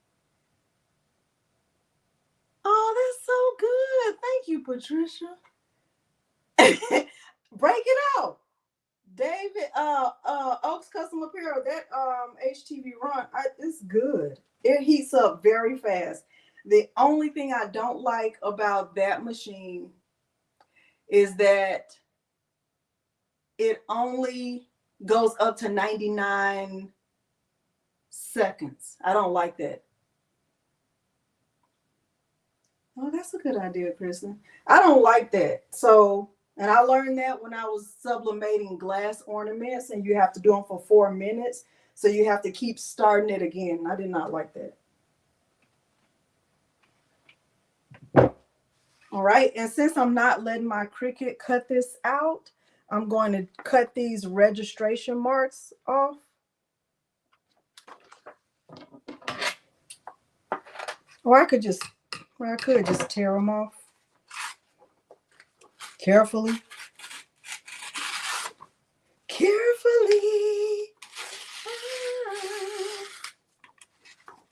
Oh, that's so good. Thank you, Patricia. Break it out. David, Oaks Custom Apparel, that HTV run, it's good. It heats up very fast. The only thing I don't like about that machine is that it only goes up to 99 seconds. I don't like that. Oh, that's a good idea, Kristen. I don't like that. So, and I learned that when I was sublimating glass ornaments, and you have to do them for 4 minutes. So you have to keep starting it again. I did not like that. All right, and since I'm not letting my Cricut cut this out, I'm going to cut these registration marks off. Or I could just tear them off carefully.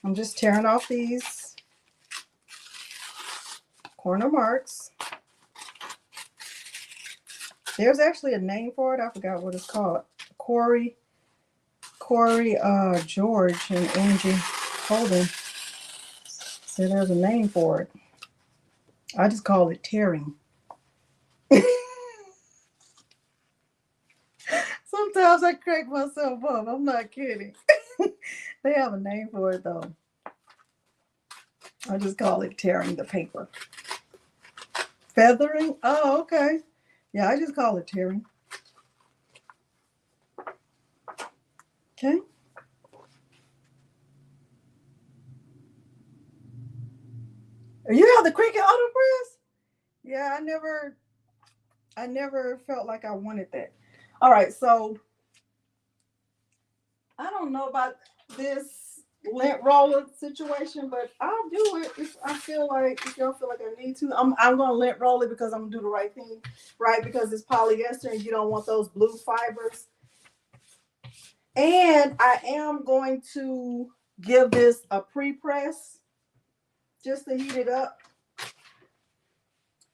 I'm just tearing off these corner marks. There's actually a name for it. I forgot what it's called. Corey, George, and Angie Holden said there's a name for it. I just call it tearing. Sometimes I crack myself up. I'm not kidding. They have a name for it though. I just call it tearing the paper. Feathering? Oh, okay. Yeah, I just call it tearing. Okay. You have the Cricut auto press? Yeah, I never felt like I wanted that. All right, so I don't know about this lint roller situation, but I'll do it if I feel like, if y'all feel like I need to. I'm gonna lint roll it because I'm gonna do the right thing, right? Because it's polyester and you don't want those blue fibers. And I am going to give this a pre-press just to heat it up.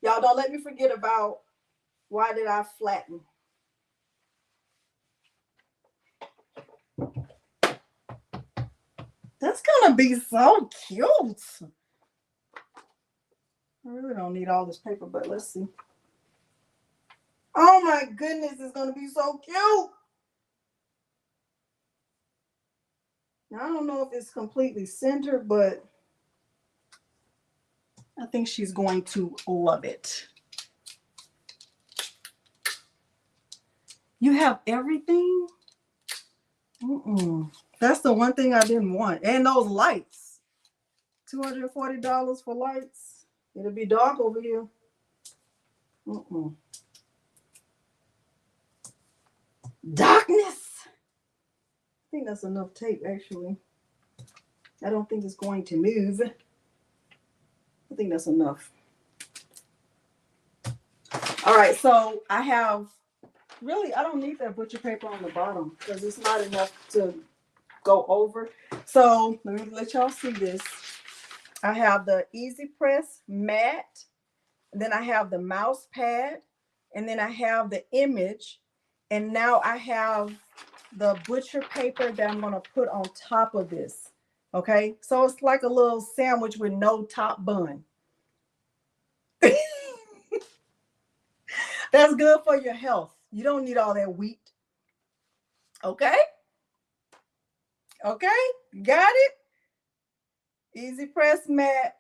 Y'all don't let me forget about why did I flatten. That's gonna be so cute. I really don't need all this paper, but let's see. Oh my goodness, it's gonna be so cute. Now, I don't know if it's completely centered, but I think she's going to love it. You have everything? That's the one thing I didn't want. And those lights. $240 for lights. It'll be dark over here. Darkness. I think that's enough tape, actually. I don't think it's going to move. I think that's enough. All right, so I have, really, I don't need that butcher paper on the bottom because it's not enough to go over. So let me let y'all see this. I have the Easy Press matte, and then I have the mouse pad, and then I have the image, and now I have the butcher paper that I'm gonna put on top of this. Okay, so it's like a little sandwich with no top bun. That's good for your health. You don't need all that wheat. Okay? Okay? Got it? Easy Press Matte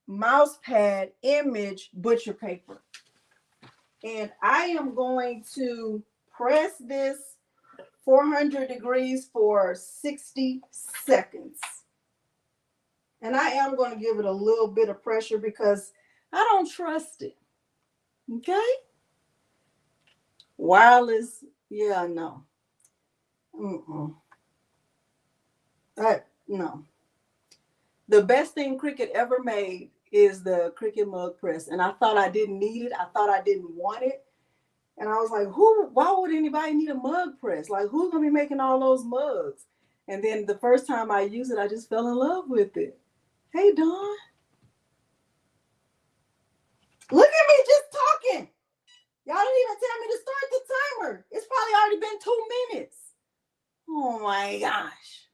mouse pad image butcher paper. And I am going to press this 400 degrees for 60 seconds. And I am going to give it a little bit of pressure because I don't trust it. Okay? Wireless, yeah, no. No. The best thing Cricut ever made is the Cricut mug press. And I thought I didn't need it. I thought I didn't want it. And I was like, why would anybody need a mug press? Like, who's going to be making all those mugs? And then the first time I used it, I just fell in love with it. Hey, Dawn. Look at me just talking. Y'all didn't even tell me to start the timer. It's probably already been 2 minutes. Oh my gosh.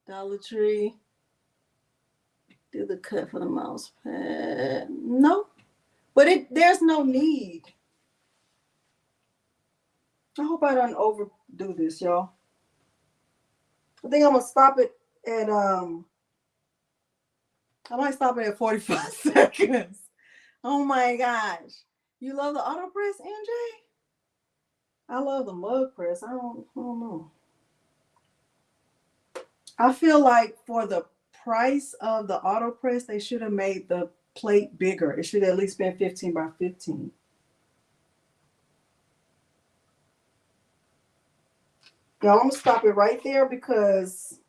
Dollar Tree. Do the cut for the mouse pad. No. But there's no need. I hope I don't overdo this, y'all. I think I'm gonna stop it at I might stop it at 45 seconds. Oh my gosh. You love the auto press, NJ? I love the mug press. I don't know. I feel like for the price of the auto press, they should have made the plate bigger. It should have at least been 15 by 15. Y'all, I'm gonna stop it right there because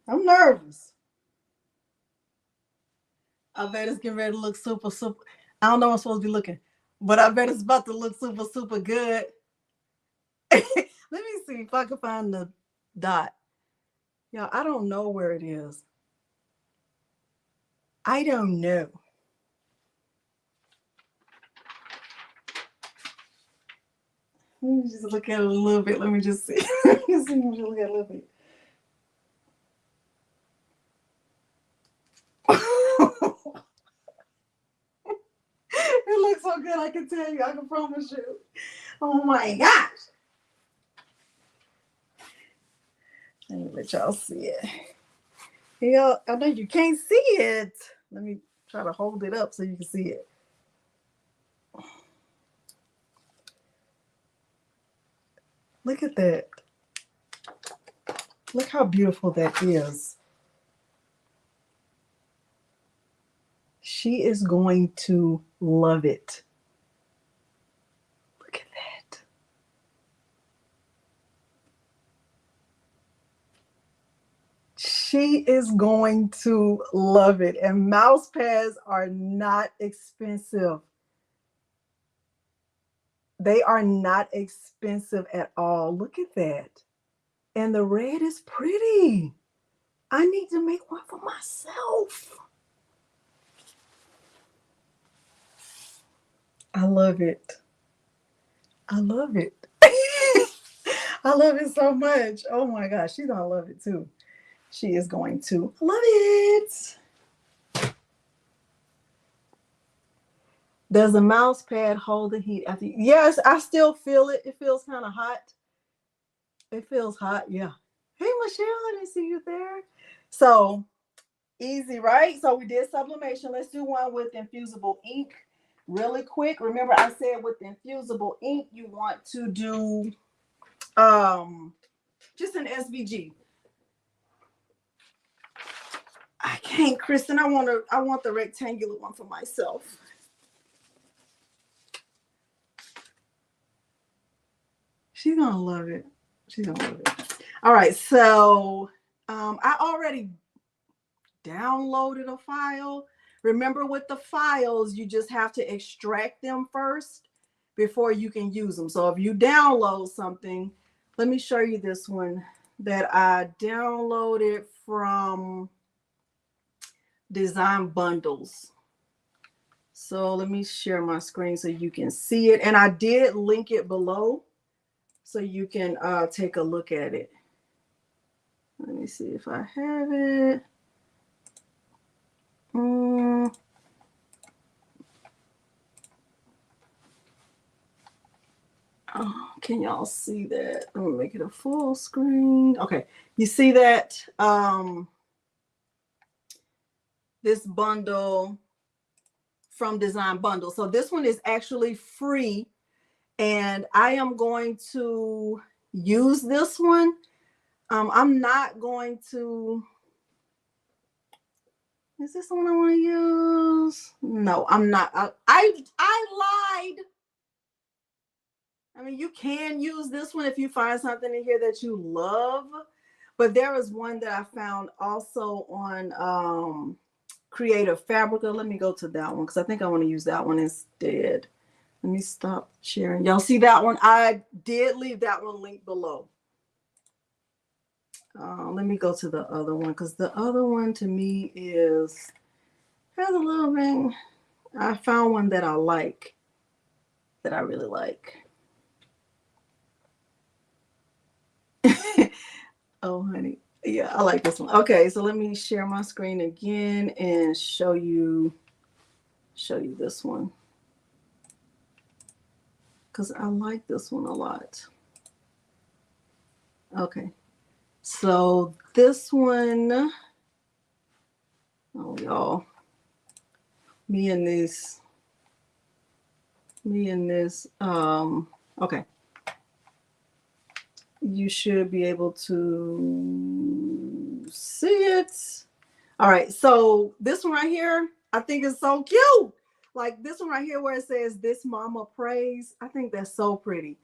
I'm nervous. I bet it's getting ready to look super. I don't know what I'm supposed to be looking, but I bet it's about to look super good. Let me see if I can find the dot. Y'all, I don't know where it is. I don't know. Let me just look at it a little bit. Let me just see. Let me look at it a little bit. It looks so good, I can tell you. I can promise you. Oh my gosh. Let me let y'all see it. Yeah, I know you can't see it. Let me try to hold it up so you can see it. Look at that. Look how beautiful that is. She is going to love it. Look at that. She is going to love it. And mouse pads are not expensive. They are not expensive at all. Look at that. And the red is pretty. I need to make one for myself. I love it. I love it. I love it so much. Oh my gosh, she's gonna love it too. She is going to love it. Does the mouse pad hold the heat after? Yes, I still feel it. It feels kind of hot. It feels hot, yeah. Hey Michelle, I didn't see you there. So easy, right? So we did sublimation. Let's do one with infusible ink really quick. Remember I said with infusible ink you want to do just an SVG. I can't, Kristen. I want the rectangular one for myself. She's gonna love it. She's gonna love it. All right, so I already downloaded a file. Remember with the files, you just have to extract them first before you can use them. So if you download something, let me show you this one that I downloaded from Design Bundles. So let me share my screen so you can see it. And I did link it below so you can take a look at it. Let me see if I have it. Can y'all see that? I'm gonna make it a full screen. Okay, you see that? This bundle from Design Bundle. So this one is actually free, and I am going to use this one. I'm not going to. Is this the one I want to use? No, I'm not. I lied. I mean, you can use this one if you find something in here that you love, but there is one that I found also on Creative Fabrica. Let me go to that one because I think I want to use that one instead. Let me stop sharing. Y'all see that one? I did leave that one linked below. Let me go to the other one because the other one to me has a little bit. I found one that I like, that I really like. Oh, honey. Yeah, I like this one. Okay, so let me share my screen again and show you this one. Because I like this one a lot. Okay. So this one, oh y'all, me and this, okay. You should be able to see it. All right, so this one right here, I think is so cute. Like this one right here where it says "This Mama Prays." I think that's so pretty.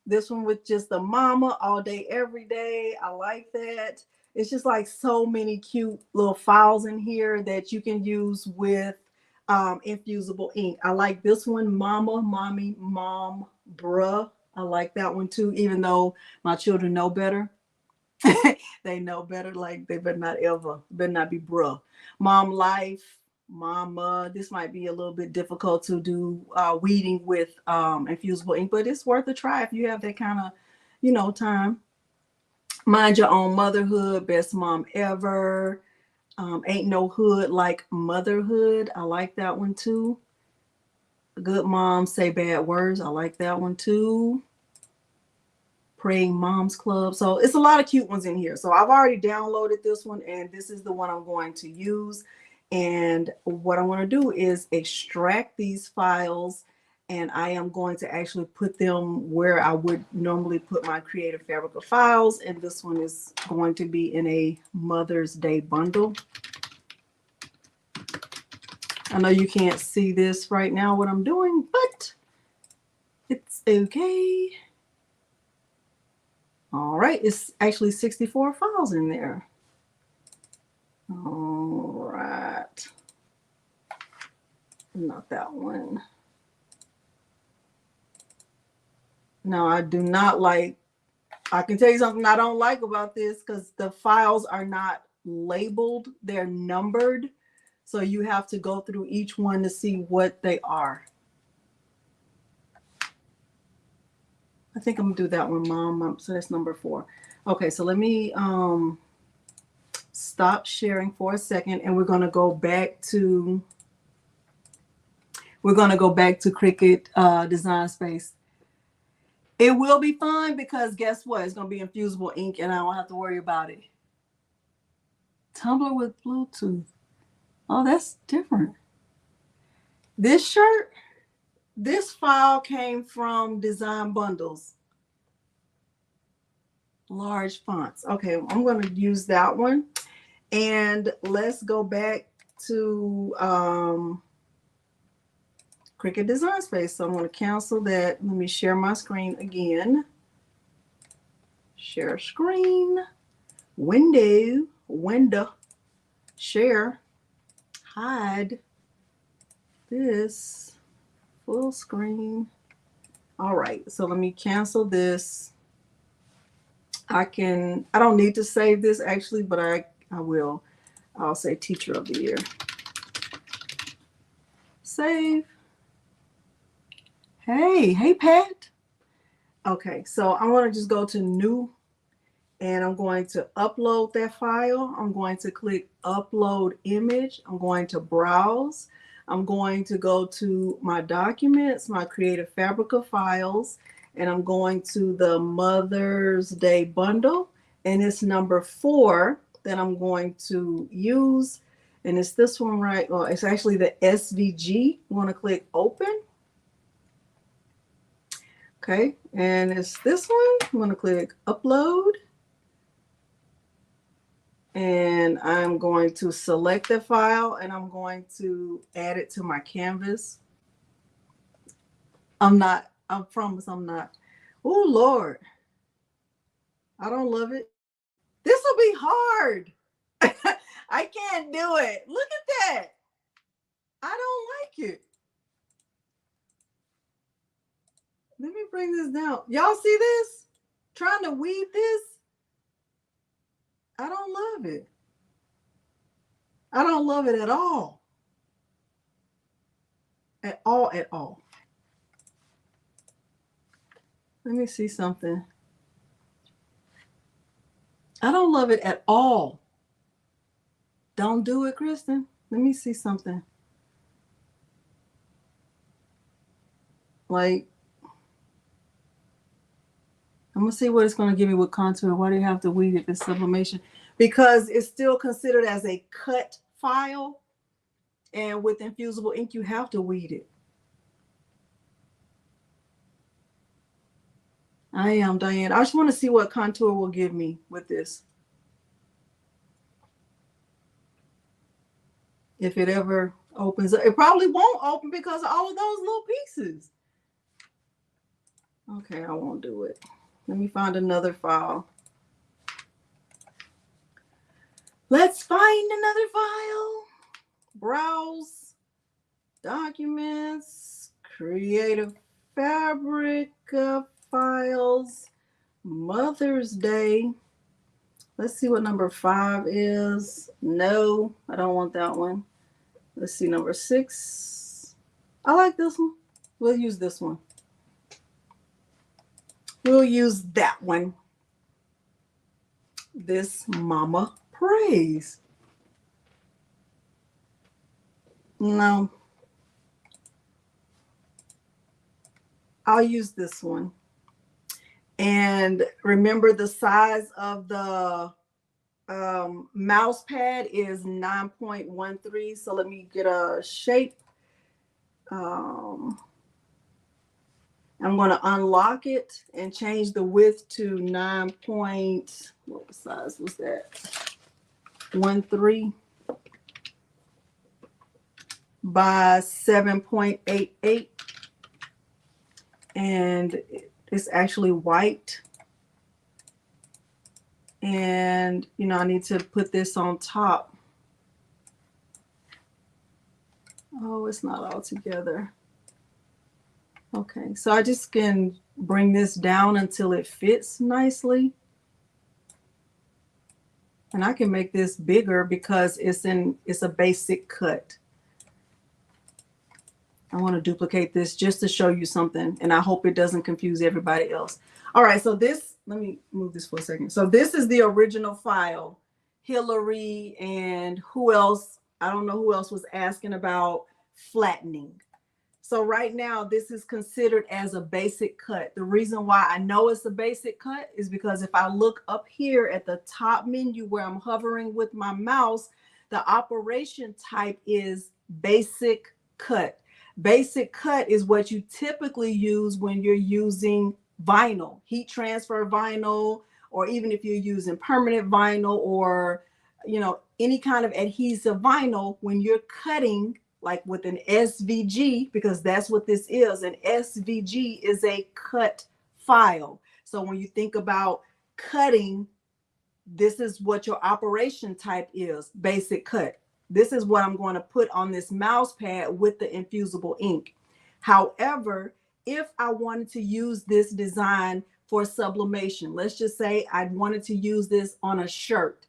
This one with just the mama all day, every day. I like that. It's just like so many cute little files in here that you can use with infusible ink. I like this one, Mama, Mommy, Mom, Bruh. I like that one too, even though my children know better. They know better. Like they better not be bruh. Mom Life, Mama. This might be a little bit difficult to do weeding with infusible ink, but it's worth a try if you have that kind of, time. Mind Your Own Motherhood, Best Mom Ever. Ain't No Hood Like Motherhood. I like that one too. Good Moms Say Bad Words. I like that one too. Praying Moms Club. So it's a lot of cute ones in here. So I've already downloaded this one, and this is the one I'm going to use. And what I want to do is extract these files, and I am going to actually put them where I would normally put my Creative Fabrica files. And this one is going to be in a Mother's Day bundle. I know you can't see this right now, what I'm doing, but it's okay. All right, it's actually 64 files in there. All right. Not that one. Now, I do not like, I can tell you something I don't like about this because the files are not labeled, they're numbered. So you have to go through each one to see what they are. I think I'm gonna do that one, Mom. So that's number 4. Okay, so let me stop sharing for a second, and we're gonna go back to Cricut Design Space. It will be fun because guess what? It's gonna be infusible ink, and I don't have to worry about it. Tumblr with Bluetooth. Oh, that's different. This shirt. This file came from Design Bundles. Large fonts. Okay, I'm going to use that one. And let's go back to Cricut Design Space. So I'm going to cancel that. Let me share my screen again. Share screen. Window. Share. Hide. This. Full screen. All right, so let me cancel this. I don't need to save this actually, but I will. I'll say Teacher of the Year. Save. Hey Pat. Okay, so I'm going to just go to New, and I'm going to upload that file. I'm going to click Upload Image. I'm going to Browse. I'm going to go to my documents, my Creative Fabrica files, and I'm going to the Mother's Day bundle, and it's number 4 that I'm going to use. And it's this one, right? Well, it's actually the SVG. You want to click open. Okay, and it's this one. I'm going to click upload. And I'm going to select the file and I'm going to add it to my canvas. I promise I'm not. Oh, Lord. I don't love it. This will be hard. I can't do it. Look at that. I don't like it. Let me bring this down. Y'all see this? Trying to weed this? I don't love it. I don't love it at all. At all, at all. Let me see something. I don't love it at all. Don't do it, Kristen. Let me see something. Like, I'm going to see what it's going to give me with contour. Why do you have to weed it, this sublimation? Because it's still considered as a cut file. And with infusible ink, you have to weed it. I am, Diane. I just want to see what contour will give me with this. If it ever opens up. It probably won't open because of all of those little pieces. Okay, I won't do it. Let me find another file. Let's find another file. Browse. Documents. Creative Fabrica files. Mother's Day. Let's see what number 5 is. No, I don't want that one. Let's see number 6. I like this one. We'll use this one. We'll use that one. This Mama Praise. No. I'll use this one. And remember the size of the mouse pad is 9.13. So let me get a shape. I'm going to unlock it and change the width to 9. What size was that? 13 by 7.88. And it's actually white. And, you know, I need to put this on top. Oh, it's not all together. Okay, so I just can bring this down until it fits nicely. And I can make this bigger because it's a basic cut. I want to duplicate this just to show you something, and I hope it doesn't confuse everybody else. All right, so this, let me move this for a second. So this is the original file. Hillary and who else? I don't know who else was asking about flattening. So right now, this is considered as a basic cut. The reason why I know it's a basic cut is because if I look up here at the top menu where I'm hovering with my mouse, the operation type is basic cut. Basic cut is what you typically use when you're using vinyl, heat transfer vinyl, or even if you're using permanent vinyl or, you know, any kind of adhesive vinyl. When you're cutting, like with an SVG, because that's what this is. An SVG is a cut file. So when you think about cutting, this is what your operation type is, basic cut. This is what I'm going to put on this mouse pad with the infusible ink. However, if I wanted to use this design for sublimation, let's just say I wanted to use this on a shirt,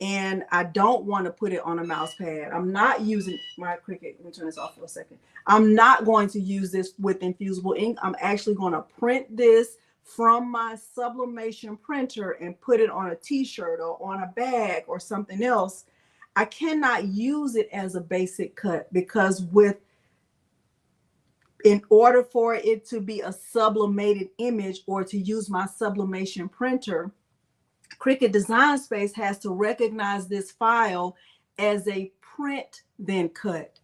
and I don't want to put it on a mouse pad. I'm not using my Cricut. Let me turn this off for a second. I'm not going to use this with infusible ink. I'm actually going to print this from my sublimation printer and put it on a t-shirt or on a bag or something else. I cannot use it as a basic cut because with in order for it to be a sublimated image or to use my sublimation printer, Cricut Design Space has to recognize this file as a print then cut.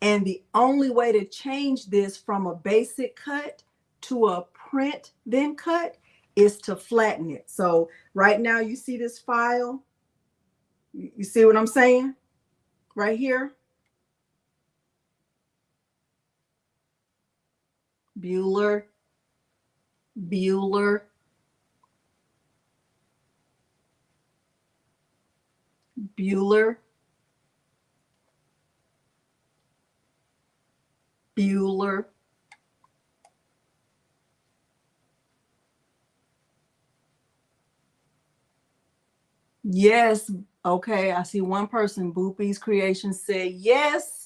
And the only way to change this from a basic cut to a print then cut is to flatten it. So right now you see this file. You see what I'm saying? Right here. Bueller, Bueller, Bueller, Bueller. Yes. Okay. I see one person, Boopy's Creation, said yes.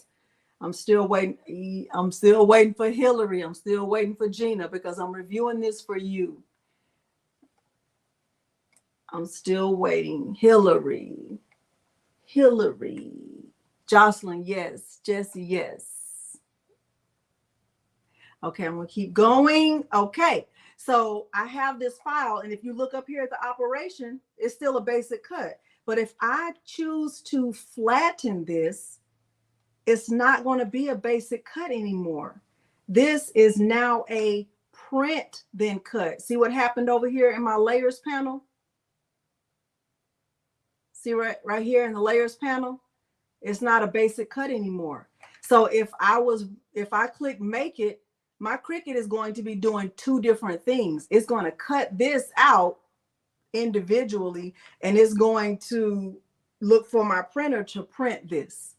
I'm still waiting. I'm still waiting for Hillary. I'm still waiting for Gina because I'm reviewing this for you. I'm still waiting. Hillary. Jocelyn, yes. Jesse, yes. Okay, I'm gonna keep going. Okay, so I have this file, and if you look up here at the operation, it's still a basic cut. But if I choose to flatten this, it's not going to be a basic cut anymore. This is now a print then cut. See what happened over here in my layers panel? See right here in the layers panel? It's not a basic cut anymore. So if I click make it, my Cricut is going to be doing two different things. It's going to cut this out individually, and it's going to look for my printer to print this.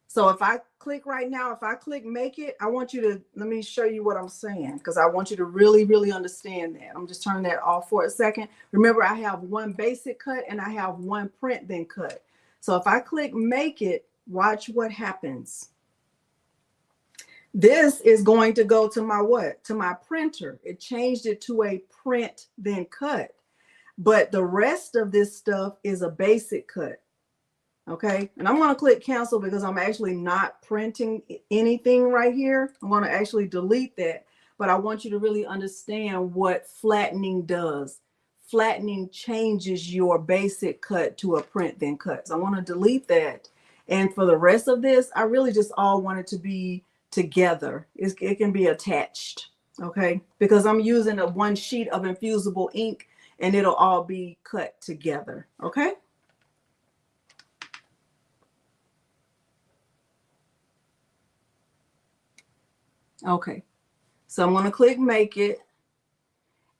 So if I click right now, if I click make it, I want you to, let me show you what I'm saying, because I want you to really, really understand that. I'm just turning that off for a second. Remember, I have one basic cut and I have one print then cut. So if I click make it, watch what happens. This is going to go to my what? To my printer. It changed it to a print then cut. But the rest of this stuff is a basic cut. Okay, and I'm going to click cancel because I'm actually not printing anything right here. I'm going to actually delete that, but I want you to really understand what flattening does. Flattening changes your basic cut to a print then cut. So I want to delete that. And for the rest of this, I really just all want it to be together. It can be attached, okay, because I'm using one sheet of infusible ink and it'll all be cut together, okay? Okay, so I'm going to click make it,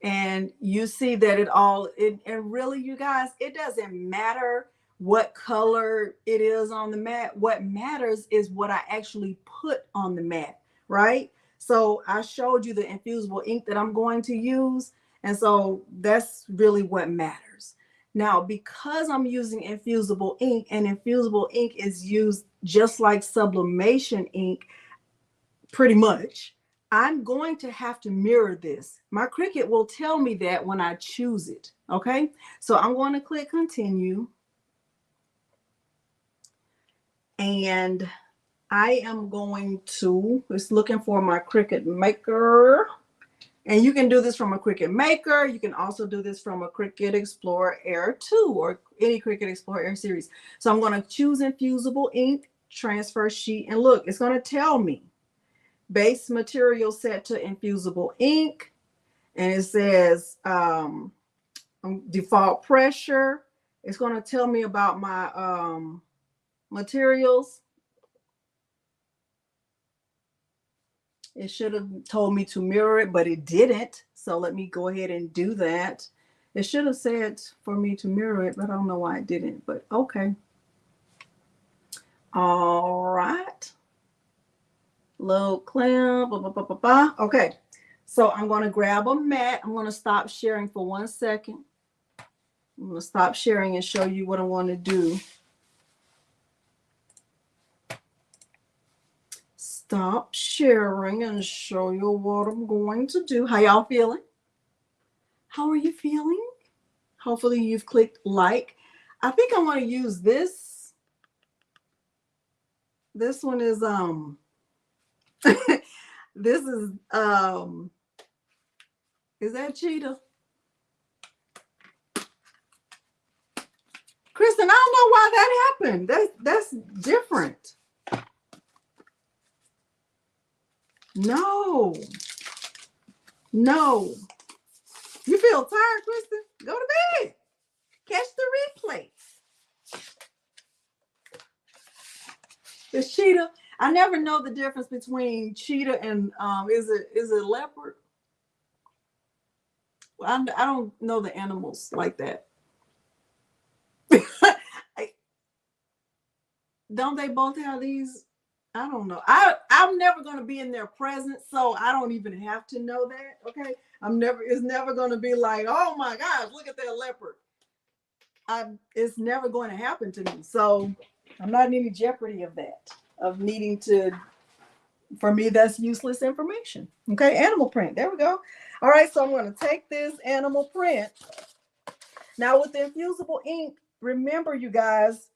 and you see that and really, you guys, it doesn't matter what color it is on the mat. What matters is what I actually put on the mat, right? So I showed you the infusible ink that I'm going to use, and so that's really what matters. Now, because I'm using infusible ink, and infusible ink is used just like sublimation ink, pretty much, I'm going to have to mirror this. My Cricut will tell me that when I choose it, okay? So I'm going to click continue. And I am going to, it's looking for my Cricut Maker. And you can do this from a Cricut Maker. You can also do this from a Cricut Explorer Air 2 or any Cricut Explorer Air series. So I'm going to choose infusible ink, transfer sheet, and look, it's going to tell me base material set to infusible ink, and it says default pressure. It's going to tell me about my materials. It should have told me to mirror it, but it didn't. So let me go ahead and do that. It should have said for me to mirror it, but I don't know why it didn't, but okay. All right. Load clamp, okay. So I'm going to grab a mat. I'm going to stop sharing for 1 second. I'm going to stop sharing and show you what I want to do. Stop sharing and show you what I'm going to do. How y'all feeling? How are you feeling? Hopefully you've clicked like. I think I want to use this. This one is This is that cheetah? Kristen, I don't know why that happened. That's different. No. No. You feel tired, Kristen? Go to bed. Catch the replay. The cheetah. I never know the difference between cheetah and is it leopard? Well, I don't know the animals like that. Don't they both have these? I don't know. I'm never going to be in their presence, so I don't even have to know that. Okay, it's never going to be like, oh my gosh, look at that leopard. It's never going to happen to me, so I'm not in any jeopardy of that, of needing to. For me, that's useless information. Okay, animal print. There we go. All right, so I'm going to take this animal print. Now with the infusible ink, remember you guys,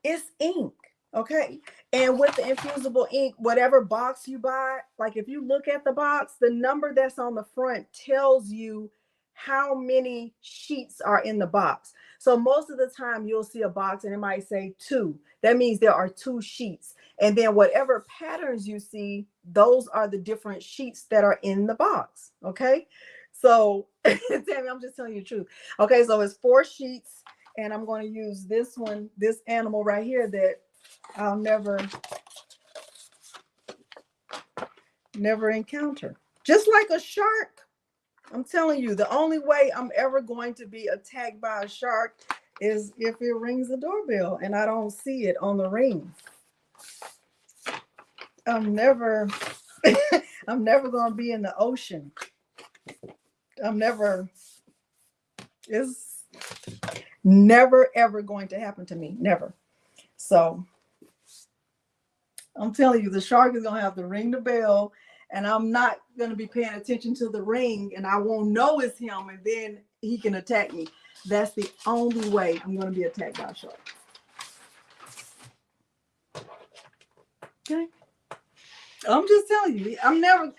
it's ink. Okay, and with the infusible ink, whatever box you buy, like if you look at the box, the number that's on the front tells you how many sheets are in the box. So most of the time you'll see a box and it might say 2. That means there are 2 sheets. And then whatever patterns you see, those are the different sheets that are in the box. Okay, so Tammy, I'm just telling you the truth. Okay, so it's 4 sheets, and I'm going to use this one, this animal right here that I'll never encounter. Just like a shark. I'm telling you, the only way I'm ever going to be attacked by a shark is if it rings the doorbell and I don't see it on the ring. I'm never going to be in the ocean. It's never ever going to happen to me. Never. So I'm telling you, the shark is going to have to ring the bell, and I'm not going to be paying attention to the ring, and I won't know it's him, and then he can attack me. That's the only way I'm going to be attacked by a shark. Okay? I'm just telling you, I'm not going to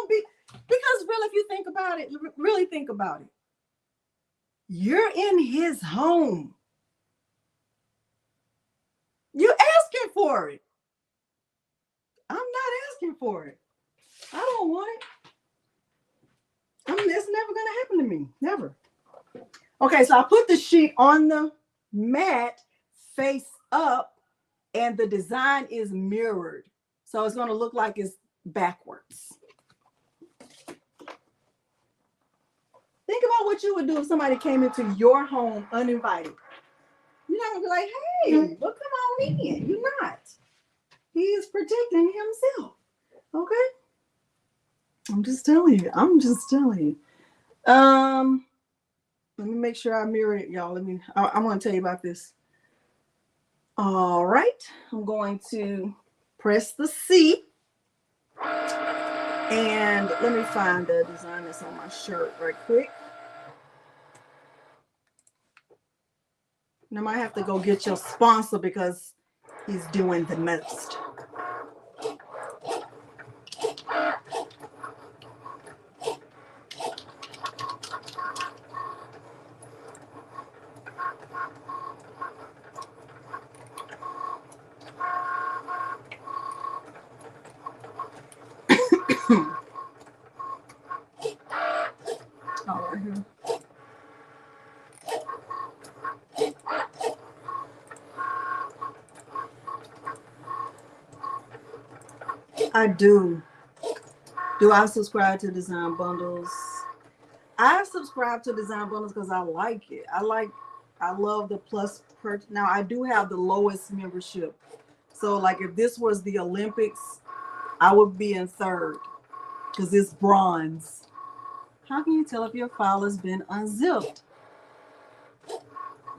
be, because really, if you think about it, really think about it. You're in his home. You're asking for it. I'm not asking for it. I don't want it. It's never going to happen to me. Never. Okay, so I put the sheet on the mat face up, and the design is mirrored. So it's going to look like it's backwards. Think about what you would do if somebody came into your home uninvited. You're not going to be like, hey, well, come on in. You're not. He is protecting himself. Okay? I'm just telling you. Let me make sure I mirror it, y'all. I want to tell you about this. All right. I'm going to press the C. And let me find the design that's on my shirt right quick. And I might have to go get your sponsor because he's doing the most. All right here. I do. Do I subscribe to design bundles? I subscribe to design bundles because I like it. I love the plus per. Now I do have the lowest membership. So like if this was the Olympics, I would be in third because it's bronze. How can you tell if your file has been unzipped?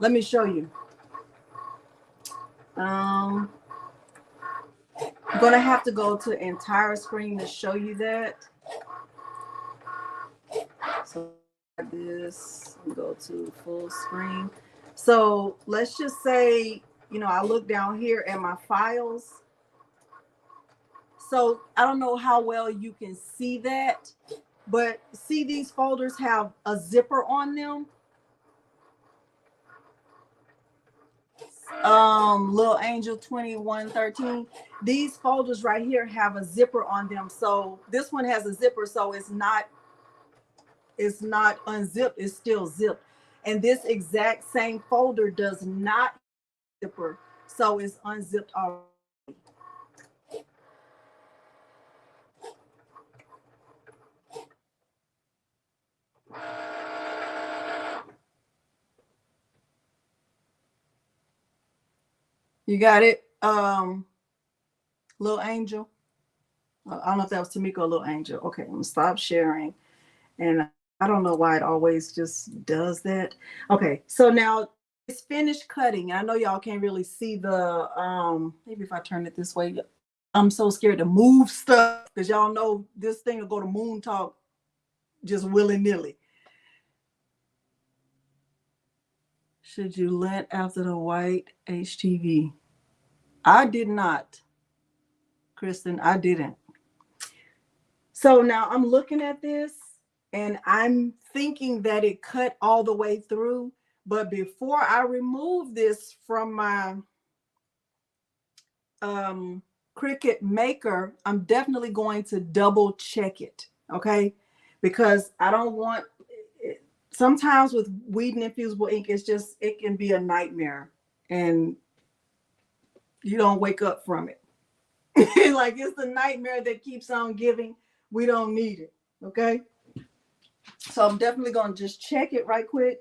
Let me show you. I'm going to have to go to entire screen to show you that. So like this, go to full screen. So let's just say, I look down here at my files. So I don't know how well you can see that, but see these folders have a zipper on them. Little Angel 2113. These folders right here have a zipper on them. So this one has a zipper, so it's not unzipped, it's still zipped. And this exact same folder does not zipper, so it's unzipped already. You got it, Little Angel. I don't know if that was Tamika or Little Angel. Okay, I'm gonna stop sharing. And I don't know why it always just does that. Okay, so now it's finished cutting. I know y'all can't really see the maybe if I turn it this way. I'm so scared to move stuff because y'all know this thing will go to moon talk just willy-nilly. Should you lint after the white HTV? I did not, Kristen. I didn't. So now I'm looking at this and I'm thinking that it cut all the way through. But before I remove this from my Cricut maker, I'm definitely going to double check it. Okay. Because I don't want it. Sometimes with weed and infusible ink, it can be a nightmare and you don't wake up from it. Like it's the nightmare that keeps on giving. We don't need it. Okay. So I'm definitely going to just check it right quick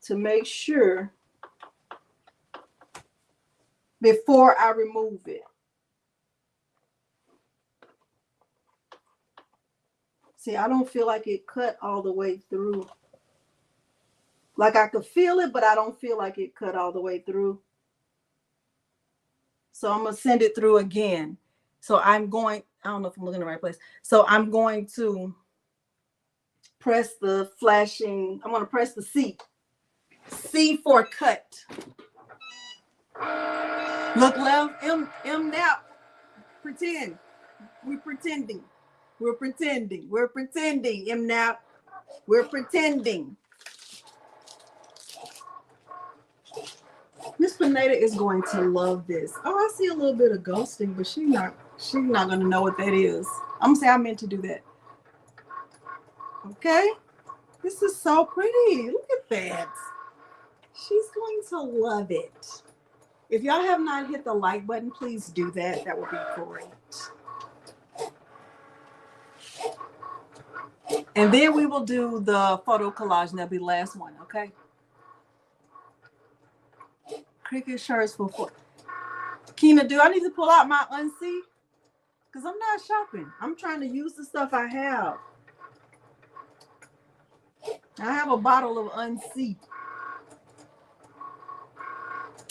to make sure before I remove it. See, I don't feel like it cut all the way through. Like I could feel it, but I don't feel like it cut all the way through. So I'm going to send it through again. So I don't know if I'm looking in the right place. So I'm going to press the flashing, I'm going to press the C. C for cut. Look left, M now. Pretend. We're pretending. We're pretending. We're pretending, M now. We're pretending. Miss Pineda is going to love this. Oh, I see a little bit of ghosting, but she's not gonna know what that is. I'm gonna say I meant to do that. Okay. This is so pretty. Look at that. She's going to love it. If y'all have not hit the like button, please do that. That would be great. And then we will do the photo collage, and that'll be the last one, okay? Cricut shirts for four. Kina, do I need to pull out my unsee? Because I'm not shopping. I'm trying to use the stuff I have. I have a bottle of unsee.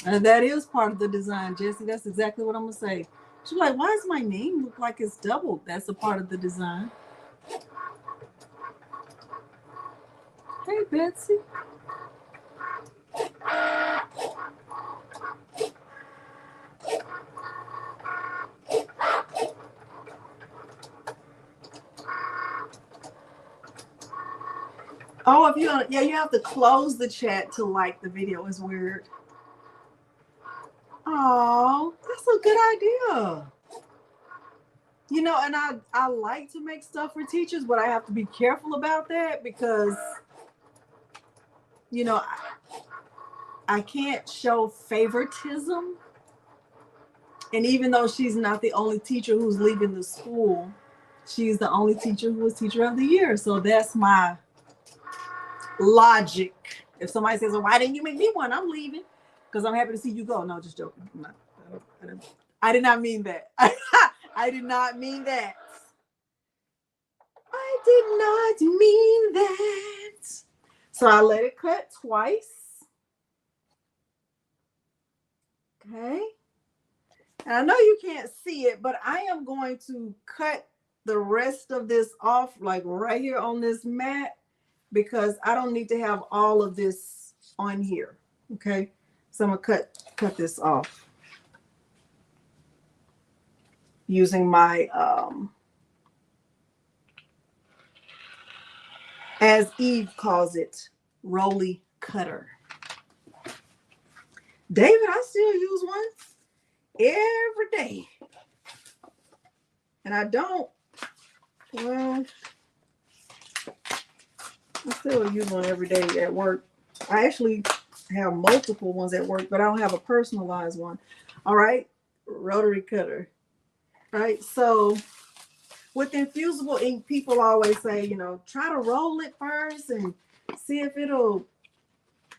And that is part of the design, Jessie. That's exactly what I'm going to say. She's like, why does my name look like it's doubled? That's a part of the design. Hey, Betsy. Oh, you have to close the chat to like the video. Is weird. Oh, that's a good idea. You know, and I like to make stuff for teachers, but I have to be careful about that because, you know, I can't show favoritism. And even though she's not the only teacher who's leaving the school, she's the only teacher who was teacher of the year. So that's my logic. If somebody says, well, why didn't you make me one? I'm leaving because I'm happy to see you go. No, just joking. I did not mean that. I did not mean that. I did not mean that. So I let it cut twice. Okay. And I know you can't see it, but I am going to cut the rest of this off, like right here on this mat, because I don't need to have all of this on here. Okay. So I'm going to cut this off. using my, as Eve calls it, Rolly Cutter. David, I still use one every day. And I don't, well, I still use one every day at work. I actually have multiple ones at work, but I don't have a personalized one. All right, rotary cutter. Right, so with infusible ink, people always say, you know, try to roll it first and see if it'll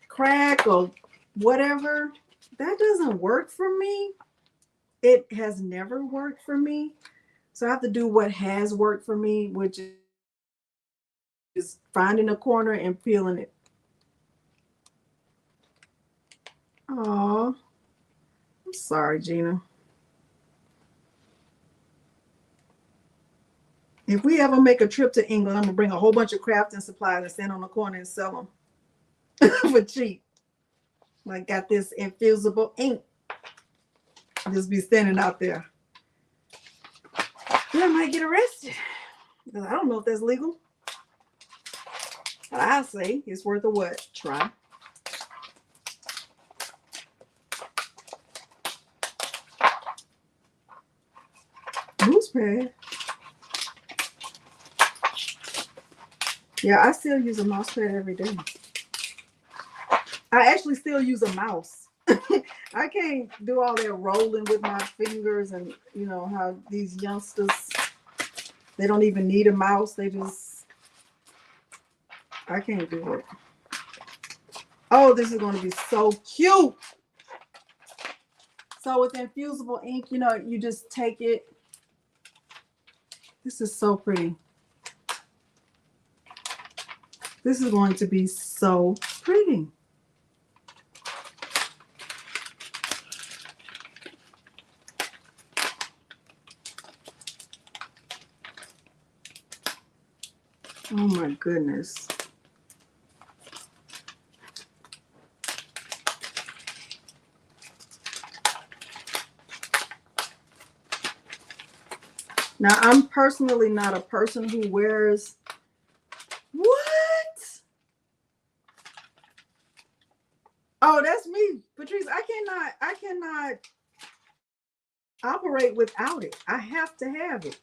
crack or whatever. That doesn't work for me. It has never worked for me. So I have to do what has worked for me, which is finding a corner and peeling it. Oh, I'm sorry, Gina. If we ever make a trip to England, I'm gonna bring a whole bunch of crafting supplies and stand on the corner and sell them for cheap. Like, got this infusible ink. Just be standing out there. Yeah, I might get arrested. I don't know if that's legal. But I say it's worth a what? Try. Moose pad. Yeah, I still use a mouse pad every day. I actually still use a mouse. I can't do all that rolling with my fingers, and you know how these youngsters, they don't even need a mouse. They just, I can't do it. Oh, this is going to be so cute. So with infusible ink, you know, you just take it. This is so pretty. This is going to be so pretty. Oh my goodness. Now, I'm personally not a person who wears, what? Oh, that's me, Patrice. I cannot operate without it. I have to have it.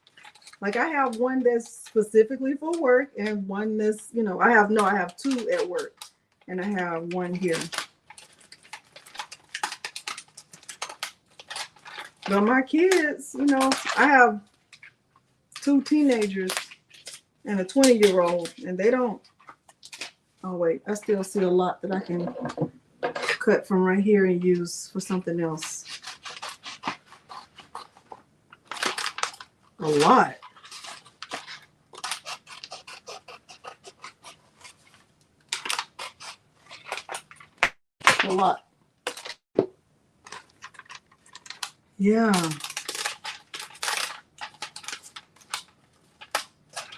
Like, I have one that's specifically for work and one that's, you know, I have two at work and I have one here. But my kids, you know, I have two teenagers and a 20-year-old, and they don't. Oh, wait, I still see a lot that I can cut from right here and use for something else. A lot. A lot. Yeah.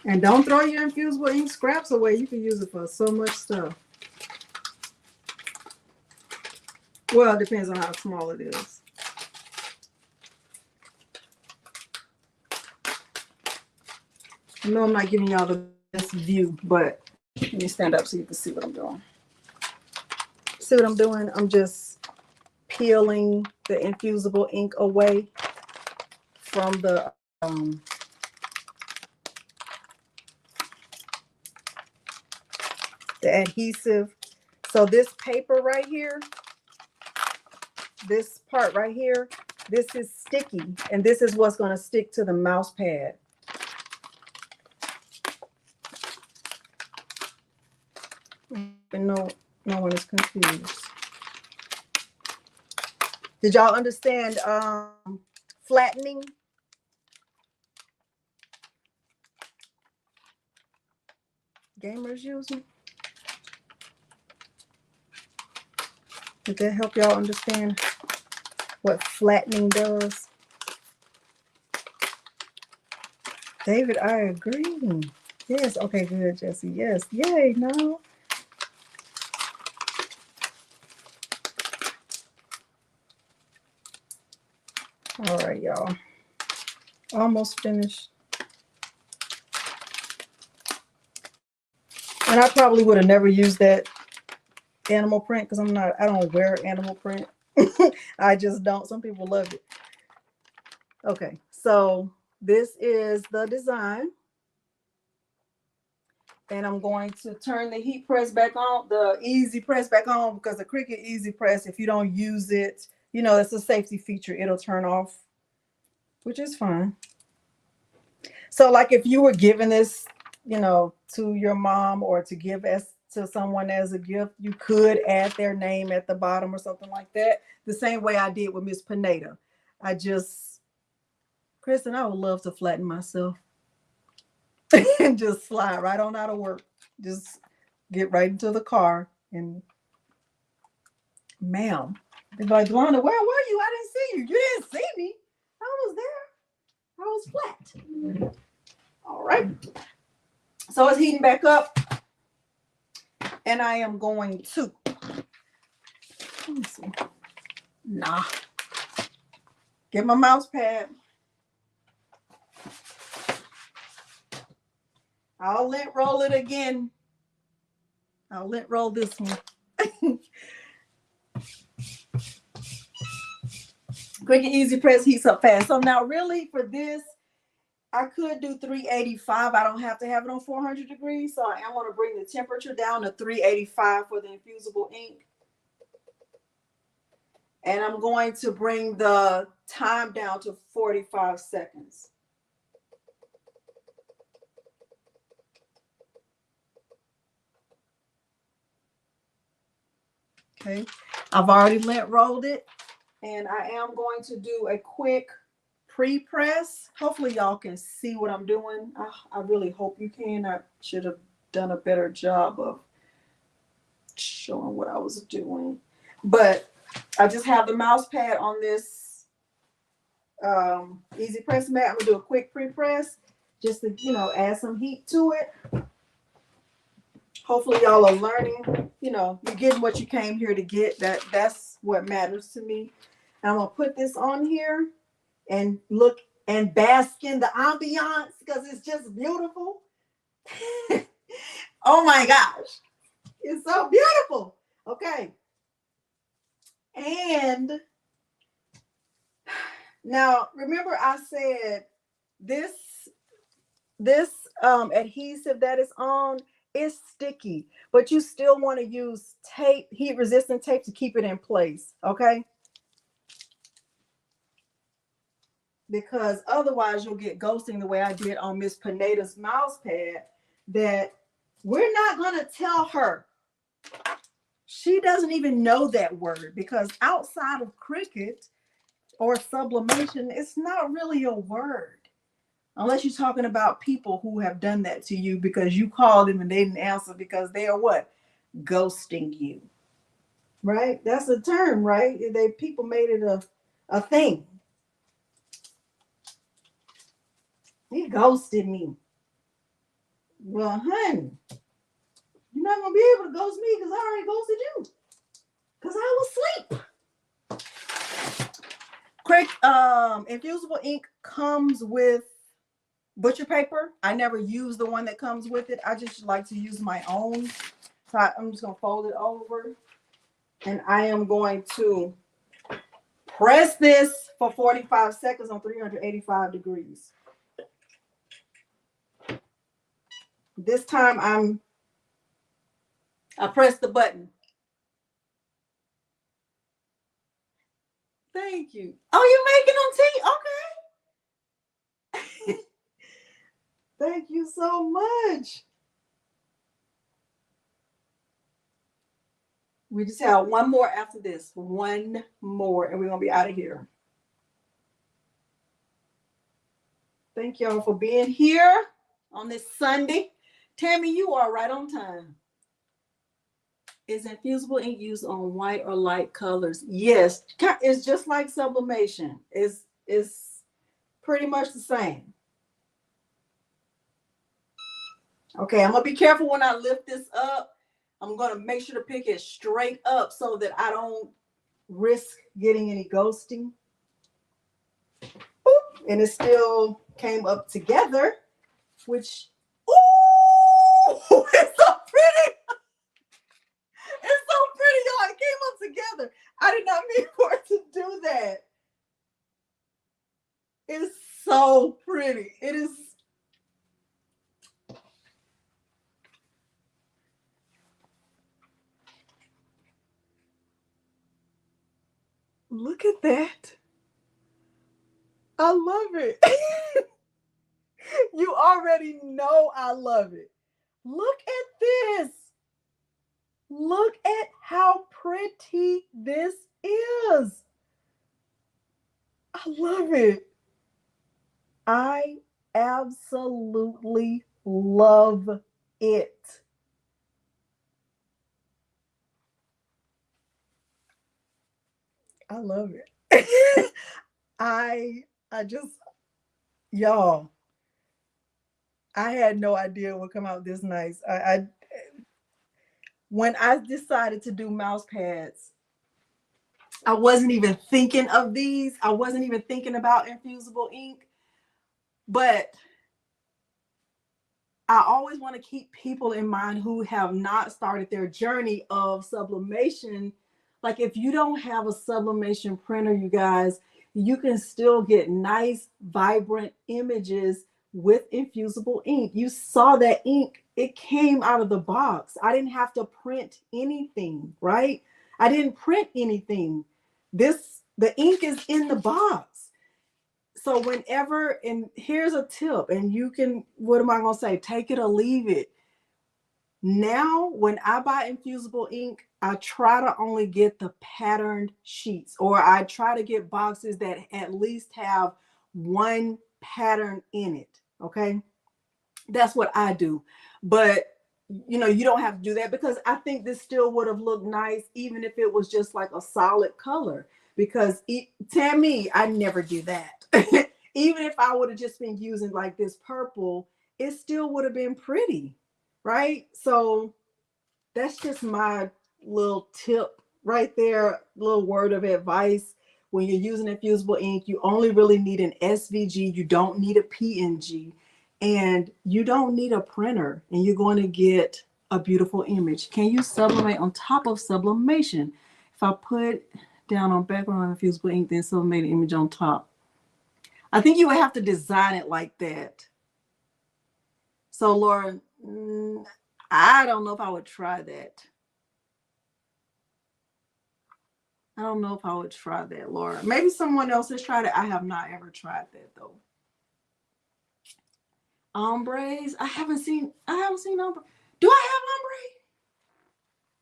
And don't throw your infusible ink scraps away. You can use it for so much stuff. Well, it depends on how small it is. I know I'm not giving y'all the best view, but let me stand up so you can see what I'm doing. See what I'm doing? I'm just peeling the infusible ink away from the adhesive. So this paper right here, this part right here, this is sticky, and this is what's going to stick to the mouse pad. And no one is confused. Did y'all understand flattening? Gamers using? Did that help y'all understand what flattening does? David, I agree. Yes, okay, good, Jesse. Yes, yay, no. All right, y'all. Almost finished. And I probably would have never used that animal print because I don't wear animal print. I just don't. Some people love it. Okay, so this is the design. And I'm going to turn the heat press back on, the easy press back on, because the Cricut easy press, if you don't use it, you know, it's a safety feature. It'll turn off, which is fine. So like if you were giving this, you know, to your mom or to give to someone as a gift, you could add their name at the bottom or something like that. The same way I did with Miss Pineda. Kristen, I would love to flatten myself. And just slide right on out of work. Just get right into the car and ma'am. They're like, Delonda, where were you? I didn't see you. You didn't see me. I was there. I was flat. All right. So it's heating back up. And I am going to, let me see. Get my mouse pad. I'll lint roll it again. I'll lint roll this one. Quick and easy press heats up fast. So now really for this, I could do 385. I don't have to have it on 400 degrees. So I am going to bring the temperature down to 385 for the infusible ink. And I'm going to bring the time down to 45 seconds. Okay, I've already lint rolled it, and I am going to do a quick pre-press. Hopefully y'all can see what I'm doing. I really hope you can. I should have done a better job of showing what I was doing. But I just have the mouse pad on this easy press mat. I'm gonna do a quick pre-press just to, you know, add some heat to it. Hopefully y'all are learning, you know, you're getting what you came here to get. That's what matters to me. And I'm gonna put this on here and look and bask in the ambiance because it's just beautiful. Oh my gosh, it's so beautiful. Okay. And now remember I said this adhesive that is on, it's sticky, but you still want to use tape, heat resistant tape, to keep it in place, okay? Because otherwise you'll get ghosting the way I did on Miss Pineda's mouse pad, that we're not going to tell her. She doesn't even know that word, because outside of Cricut or sublimation, it's not really a word. Unless you're talking about people who have done that to you because you called them and they didn't answer because they are what? Ghosting you. Right? That's a term, right? People made it a thing. He ghosted me. Well, honey, you're not going to be able to ghost me because I already ghosted you. Because I was asleep. Infusible ink comes with butcher paper. I never use the one that comes with it. I just like to use my own. So I'm just going to fold it over. And I am going to press this for 45 seconds on 385 degrees. This time I press the button. Thank you. Oh, you're making them tea? Okay. Thank you so much. We just have one more after this. One more, and we're going to be out of here. Thank y'all for being here on this Sunday. Tammy, you are right on time. Is infusible ink used on white or light colors? Yes. It's just like sublimation. It's pretty much the same. Okay, I'm going to be careful when I lift this up. I'm going to make sure to pick it straight up so that I don't risk getting any ghosting. Oop, and it's still came up together, which, ooh, it's so pretty. It's so pretty, y'all. It came up together. I did not mean for it to do that. It's so pretty. It is. Look at that. I love it. You already know I love it. Look at this. Look at how pretty this is. I love it. I absolutely love it. I love it. I just, y'all, I had no idea it would come out this nice. When I decided to do mouse pads, I wasn't even thinking of these. I wasn't even thinking about infusible ink, but I always want to keep people in mind who have not started their journey of sublimation. Like if you don't have a sublimation printer, you guys, you can still get nice, vibrant images with infusible ink. You saw that ink, it came out of the box. I didn't have to print anything, right? I didn't print anything. The ink is in the box. So whenever, and here's a tip, and you can, what am I going to say? Take it or leave it. Now, when I buy infusible ink, I try to only get the patterned sheets, or I try to get boxes that at least have one pattern in it. Okay. That's what I do. But you know, you don't have to do that, because I think this still would have looked nice even if it was just like a solid color, because Tammy, I never do that. Even if I would have just been using like this purple, it still would have been pretty, right? So that's just my little tip right there, little word of advice. When you're using infusible ink, you only really need an SVG. You don't need a PNG, and you don't need a printer, and you're going to get a beautiful image. Can you sublimate on top of sublimation? If I put down on background infusible ink, then sublimated image on top. I think you would have to design it like that. So Laura, I don't know if I would try that. I don't know if I would try that, Laura. Maybe someone else has tried it. I have not ever tried that though. Ombres. I haven't seen ombre. Do I have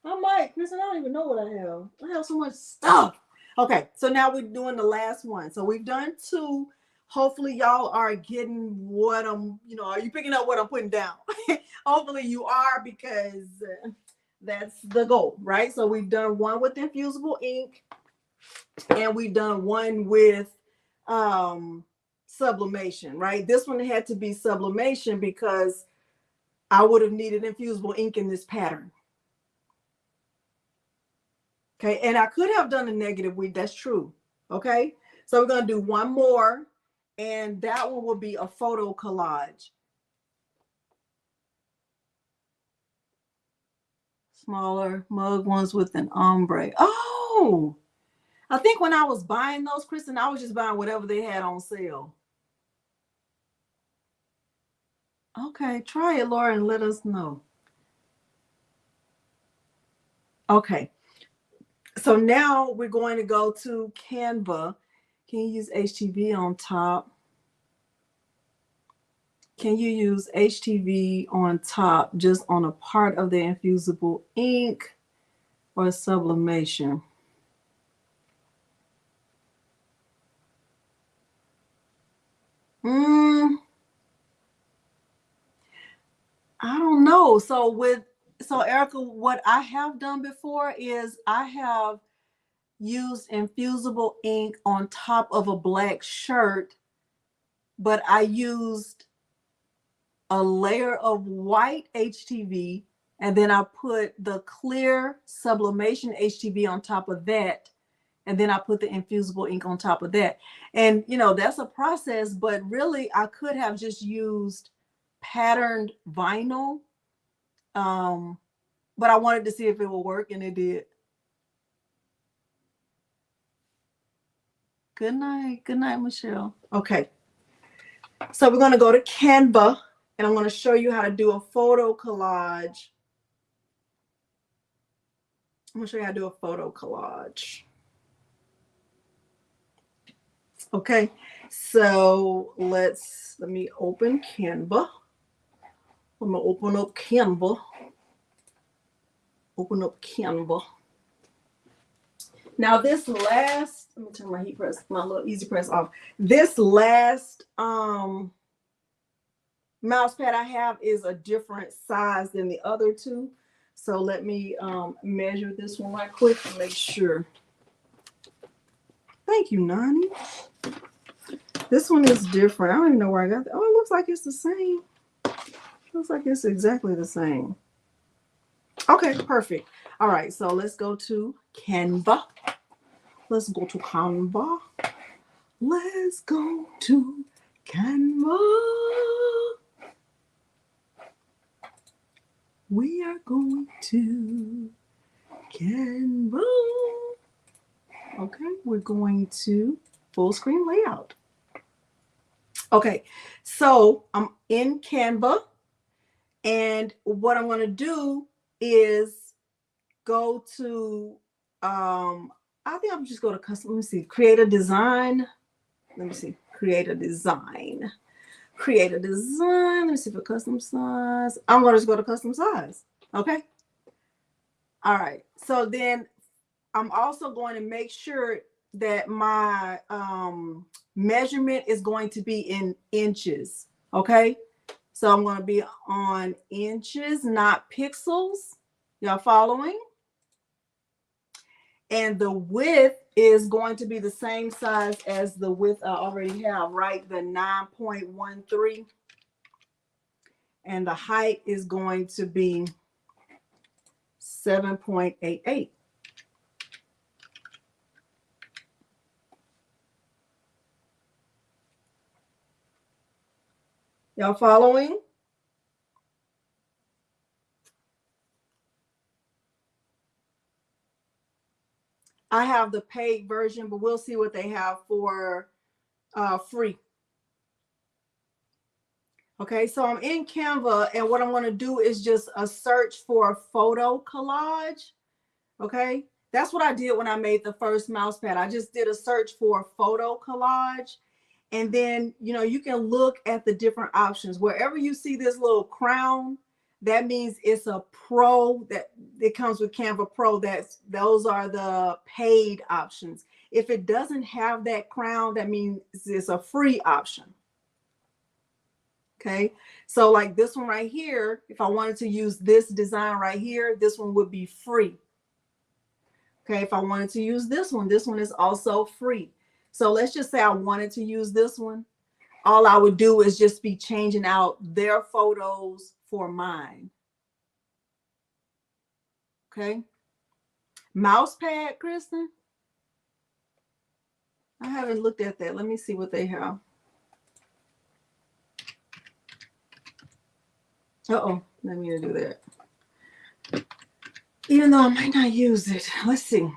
ombre? I might, Kristen. I don't even know what I have. I have so much stuff. Okay, so now we're doing the last one. So we've done two. Hopefully y'all are getting what I'm, are you picking up what I'm putting down? Hopefully you are, because that's the goal, right? So we've done one with infusible ink, and we've done one with sublimation, right? This one had to be sublimation because I would have needed infusible ink in this pattern. Okay, and I could have done a negative weed, that's true. Okay, so we're going to do one more, and that one will be a photo collage. Smaller mug ones with an ombre. Oh, I think when I was buying those, Kristen, I was just buying whatever they had on sale. Okay, try it, Laura, and let us know. Okay, so now we're going to go to Canva. Can you use HTV on top? Can you use HTV on top just on a part of the infusible ink, or sublimation? I don't know. So Erica, what I have done before is I have used infusible ink on top of a black shirt, but I used a layer of white HTV, and then I put the clear sublimation HTV on top of that, And then I put the infusible ink on top of that. And, you know, that's a process, but really I could have just used patterned vinyl. But I wanted to see if it would work, and it did. Good night. Good night, Michelle. Okay. So we're going to go to Canva, and I'm going to show you how to do a photo collage. I'm going to show you how to do a photo collage. Okay. So let me open Canva. I'm going to open up Canva. Open up Canva. Now this last, let me turn my heat press, my little easy press off. This last mouse pad I have is a different size than the other two. So let me measure this one right quick and make sure. Thank you, Nani. This one is different. I don't even know where I got that. Oh, it looks like it's the same. Looks like it's exactly the same. Okay, perfect. All right, so let's go to Canva. Let's go to Canva. Let's go to Canva. We are going to Canva. Okay, we're going to full screen layout. Okay, so I'm in Canva, and what I'm going to do is go to I think I'm just go to custom. Let me see, create a design. Let me see, create a design. Create a design. Let me see for custom size. I'm going to just go to custom size. Okay. All right. So then I'm also going to make sure that my measurement is going to be in inches. Okay. So I'm going to be on inches, not pixels. Y'all following? And the width is going to be the same size as the width I already have, right? The 9.13. And the height is going to be 7.88. Y'all following? I have the paid version, but we'll see what they have for free. Okay, so I'm in Canva, and what I'm going to do is just a search for photo collage. Okay, that's what I did when I made the first mouse pad. I just did a search for photo collage. And then, you know, you can look at the different options. Wherever you see this little crown, that means it's a pro, that it comes with Canva Pro. Those are the paid options. If it doesn't have that crown, that means it's a free option. Okay, so like this one right here, if I wanted to use this design right here, this one would be free. Okay, if I wanted to use this one is also free. So let's just say I wanted to use this one. All I would do is just be changing out their photos for mine. Okay. Mouse pad, Kristen? I haven't looked at that. Let me see what they have. Uh-oh, let me do that. Even though I might not use it. Let's see.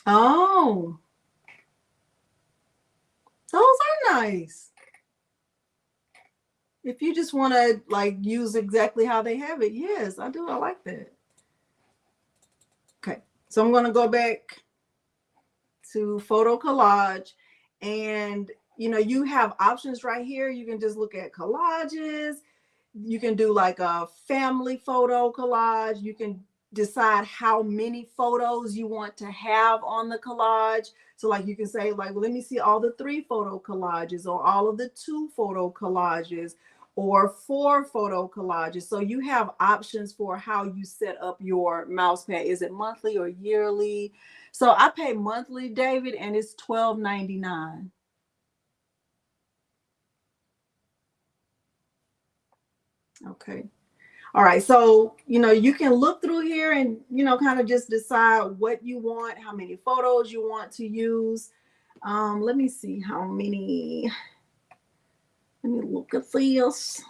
Oh. Those are nice. If you just want to like use exactly how they have it, yes, I do. I like that. Okay, so I'm going to go back to photo collage, and you know, you have options right here. You can just look at collages. You can do like a family photo collage. You can decide how many photos you want to have on the collage. So like you can say like, well, let me see all the 3 photo collages, or all of the 2 photo collages, or 4 photo collages. So you have options for how you set up your mouse pad. Is it monthly or yearly? So I pay monthly, David, and it's $12.99. Okay. All right, so you can look through here and kind of just decide what you want, how many photos you want to use. Let me see how many. Let me look at this.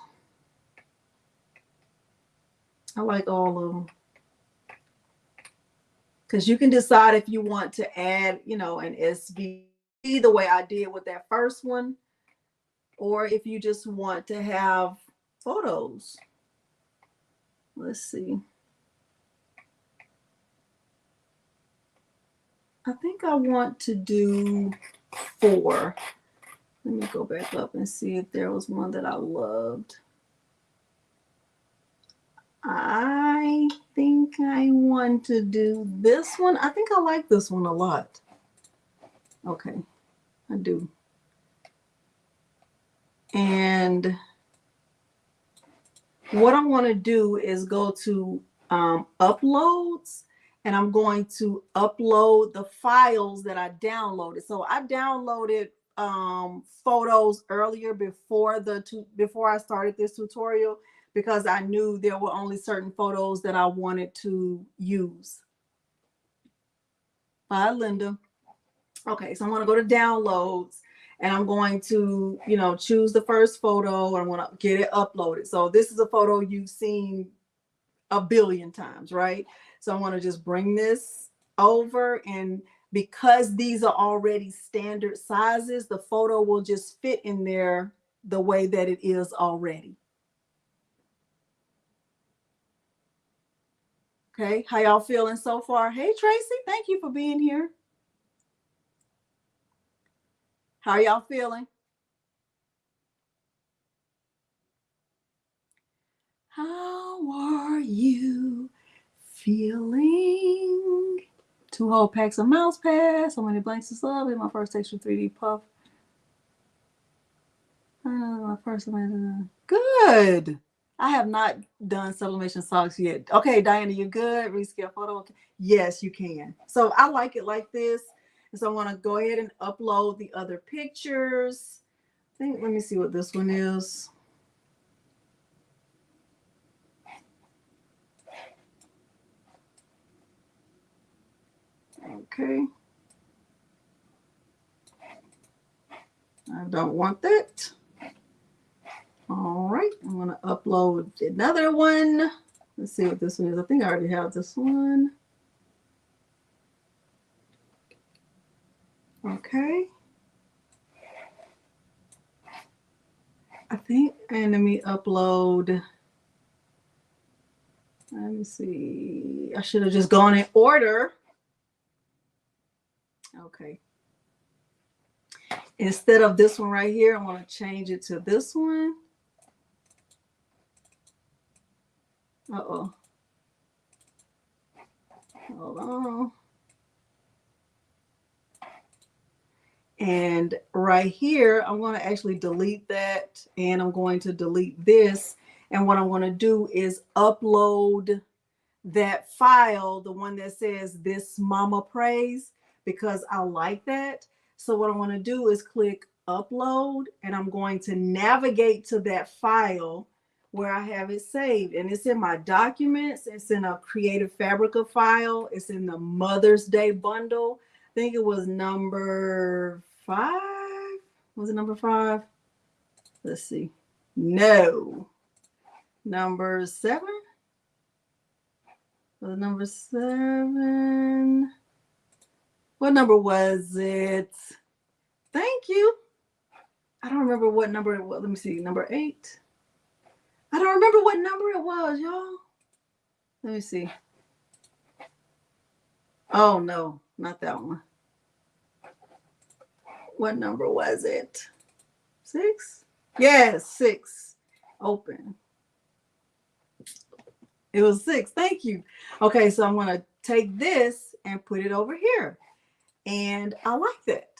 I like all of them because you can decide if you want to add, an SV the way I did with that first one, or if you just want to have photos. Let's see. I think I want to do 4. Let me go back up and see if there was one that I loved. I think I want to do this one. I think I like this one a lot. Okay, I do. And what I want to do is go to uploads, and I'm going to upload the files that I downloaded. So I downloaded photos earlier before I started this tutorial, because I knew there were only certain photos that I wanted to use. Bye, Linda. Okay, so I'm going to go to downloads, and I'm going to, choose the first photo, and I'm going to get it uploaded. So this is a photo you've seen a billion times, right? So I want to just bring this over, and because these are already standard sizes, the photo will just fit in there the way that it is already. Okay, how y'all feeling so far? Hey, Tracy, thank you for being here. How y'all feeling? How are you feeling? 2 whole packs of mouse pads, so many blanks of love in my first texture 3D puff. My first one. Good. I have not done sublimation socks yet. Okay, Diana, you good? Rescale photo. Okay. Yes, you can. So I like it like this. And so I want to go ahead and upload the other pictures. Let me see what this one is. Okay. I don't want that. All right, I'm going to upload another one. Let's see what this one is. I think I already have this one. Okay. I think, and let me upload. Let me see. I should have just gone in order. Okay. Instead of this one right here, I want to change it to this one. Uh-oh. Hold on. And right here, I'm going to actually delete that, and I'm going to delete this. And what I want to do is upload that file, the one that says "This Mama Prays," because I like that. So what I want to do is click upload, and I'm going to navigate to that file where I have it saved. And it's in my documents. It's in a Creative Fabrica file. It's in the Mother's Day bundle. I think it was number 5. Was it number 5? Let's see. No. Number 7? Was it number 7? What number was it? Thank you. I don't remember what number it was. Let me see. Number 8. I don't remember what number it was, y'all. Let me see. Oh, no. Not that one. What number was it? 6? Yes, 6. Open. It was 6. Thank you. Okay, so I'm going to take this and put it over here. And I like that.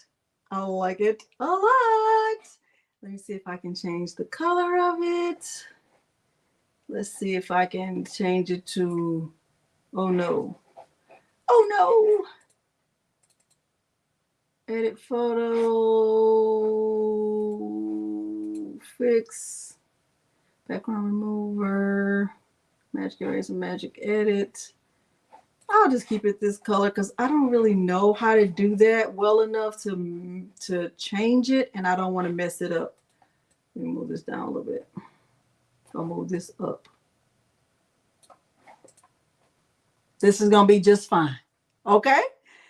I like it a lot. Let me see if I can change the color of it. Let's see if I can change it to, oh no. Oh no. Edit photo, fix, background remover. Magic Erase and Magic Edit. I'll just keep it this color because I don't really know how to do that well enough to change it, and I don't want to mess it up. Let me move this down a little bit. I'll move this up. This is going to be just fine. Okay?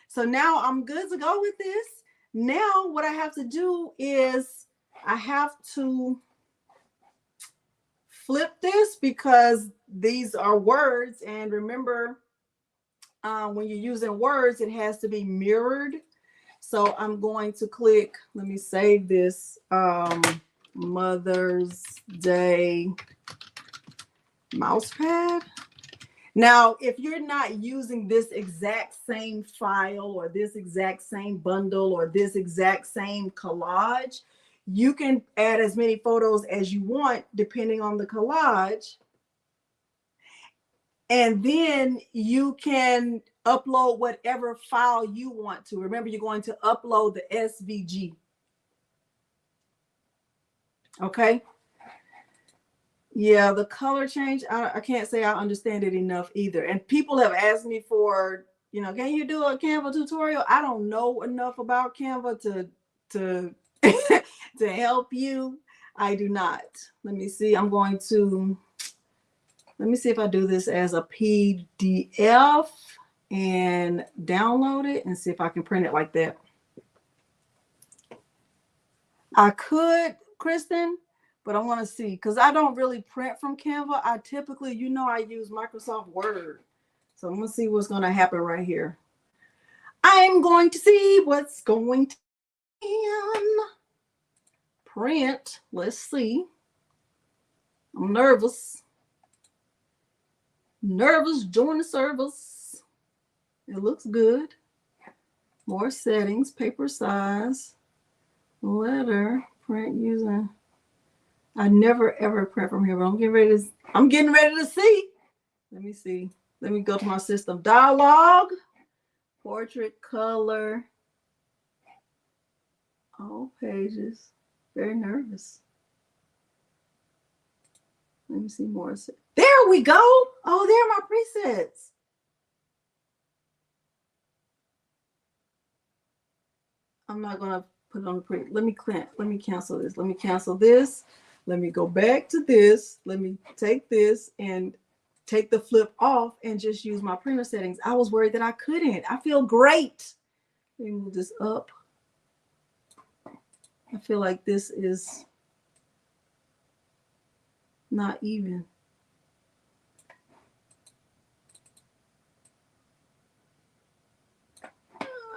So now I'm good to go with this. Now what I have to do is I have to flip this because these are words, and remember, when you're using words, it has to be mirrored. So I'm going to click, let me save this, Mother's Day mousepad. Now, if you're not using this exact same file or this exact same bundle or this exact same collage, you can add as many photos as you want depending on the collage. And then you can upload whatever file you want to. Remember, you're going to upload the SVG. Okay. Yeah, the color change, I can't say I understand it enough either. And people have asked me for, you know, can you do a Canva tutorial? I don't know enough about Canva to to help you. I do not. Let me see. Let me see if I do this as a PDF and download it and see if I can print it like that. I could, Kristen, but I want to see because I don't really print from Canva. I typically, you know, I use Microsoft Word. So I'm going to see what's going to happen right here. I'm going to see what's going to happen. Print. Let's see. I'm nervous. Nervous, join the service. It looks good. More settings, paper size, letter, print using. I never ever print from here, but I'm getting ready to see. Let me see. Let me go to my system. Dialog, portrait, color, all pages. Very nervous. Let me see more. There we go. Oh, there are my presets. I'm not gonna put it on the print. Let me cancel this. Let me cancel this. Let me go back to this. Let me take this and take the flip off and just use my printer settings. I was worried that I couldn't. I feel great. Let me move this up. I feel like this is not even.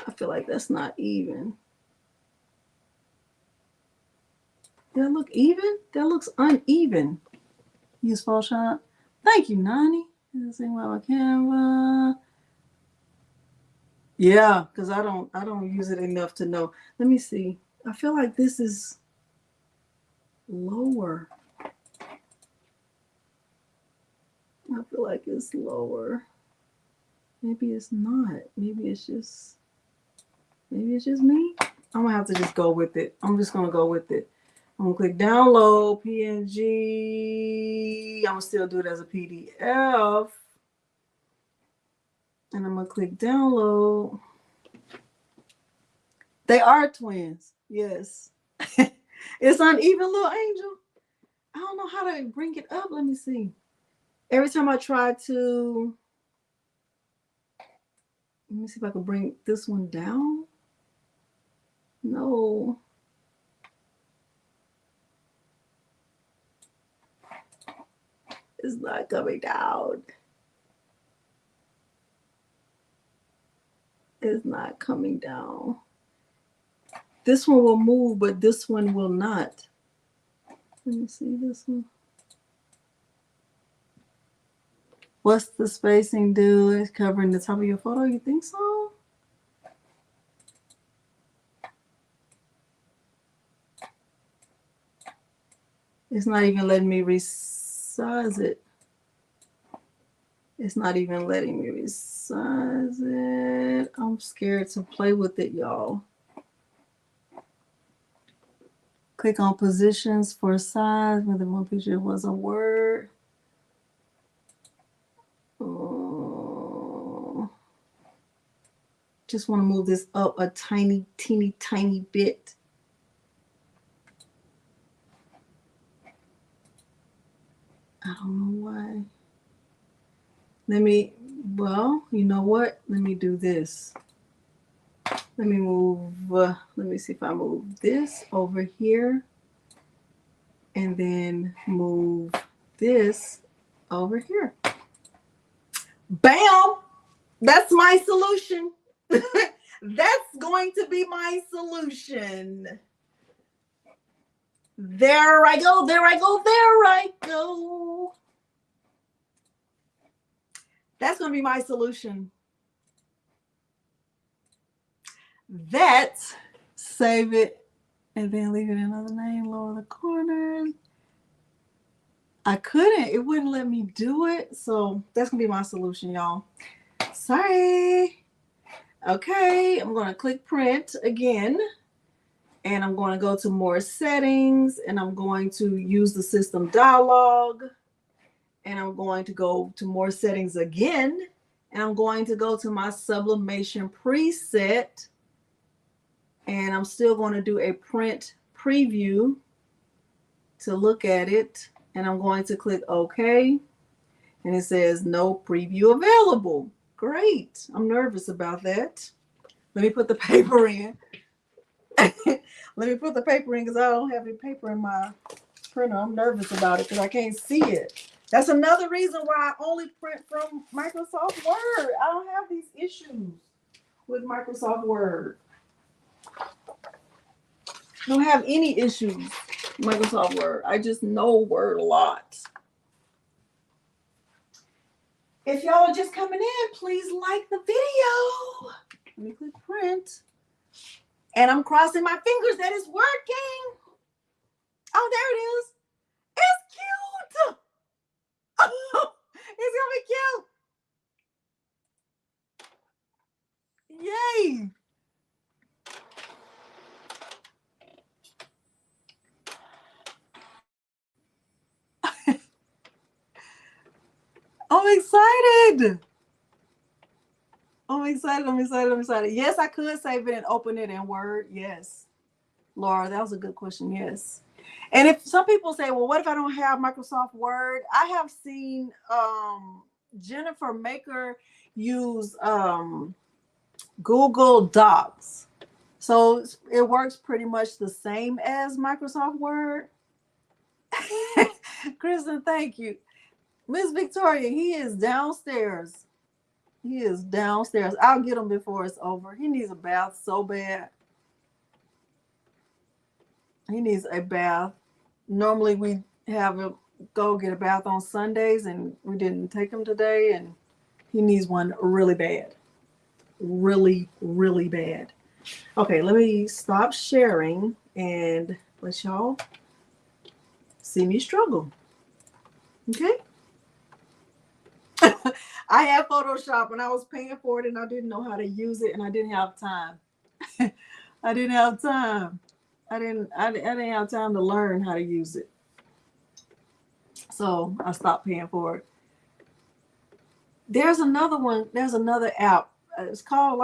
I feel like that's not even. Did that look even? That looks uneven. Use Photoshop. Thank you, Nani. Same way my camera. Yeah, because I don't use it enough to know. Let me see. I feel like this is lower. I feel like it's lower. Maybe it's not. Maybe it's just me. I'm gonna have to just go with it. I'm just gonna go with it. I'm gonna click download PNG. I'm gonna still do it as a PDF. And I'm gonna click download. They are twins. Yes. It's uneven, little angel. I don't know how to bring it up. Let me see. Every time I try to, let me see if I can bring this one down. No. It's not coming down. It's not coming down. This one will move, but this one will not. Let me see this one. What's the spacing do? It's covering the top of your photo. You think so? It's not even letting me resize it. It's not even letting me resize it. I'm scared to play with it, y'all. Click on positions for size. Whether one picture was a word. Oh, just want to move this up a tiny, teeny, tiny bit. I don't know why. Well, you know what? Let me do this. Let me move, let me see if I move this over here and then move this over here. Bam! That's my solution. That's going to be my solution. There I go, there I go, there I go. That's going to be my solution. Save it and then leave it another name, lower the corners. I couldn't, it wouldn't let me do it. So that's going to be my solution, y'all. Sorry. Okay, I'm going to click print again. And I'm going to go to more settings and I'm going to use the system dialog. And I'm going to go to more settings again. And I'm going to go to my sublimation preset. And I'm still going to do a print preview to look at it. And I'm going to click OK. And it says no preview available. Great. I'm nervous about that. Let me put the paper in. Let me put the paper in because I don't have any paper in my printer. I'm nervous about it because I can't see it. That's another reason why I only print from Microsoft Word. I don't have these issues with Microsoft Word. I don't have any issues with Microsoft Word. I just know Word a lot. If y'all are just coming in, please like the video. Let me click print. And I'm crossing my fingers that it's working. Oh, there it is. It's cute. Oh, it's gonna be cute. Yay. I'm excited. I'm excited. Yes, I could save it and open it in Word. Yes. Laura, that was a good question. Yes. And if some people say, well, what if I don't have Microsoft Word? I have seen Jennifer Maker use Google Docs. So it works pretty much the same as Microsoft Word. Kristen, thank you. Miss Victoria, he is downstairs. He is downstairs. I'll get him before it's over. He needs a bath so bad. He needs a bath. Normally we have him go get a bath on Sundays and we didn't take him today and he needs one really bad. Really, really bad. Okay, let me stop sharing and let y'all see me struggle. Okay? I had Photoshop and I was paying for it and I didn't know how to use it and I didn't have time. I didn't have time. I didn't have time to learn how to use it. So I stopped paying for it. There's another one. There's another app. It's called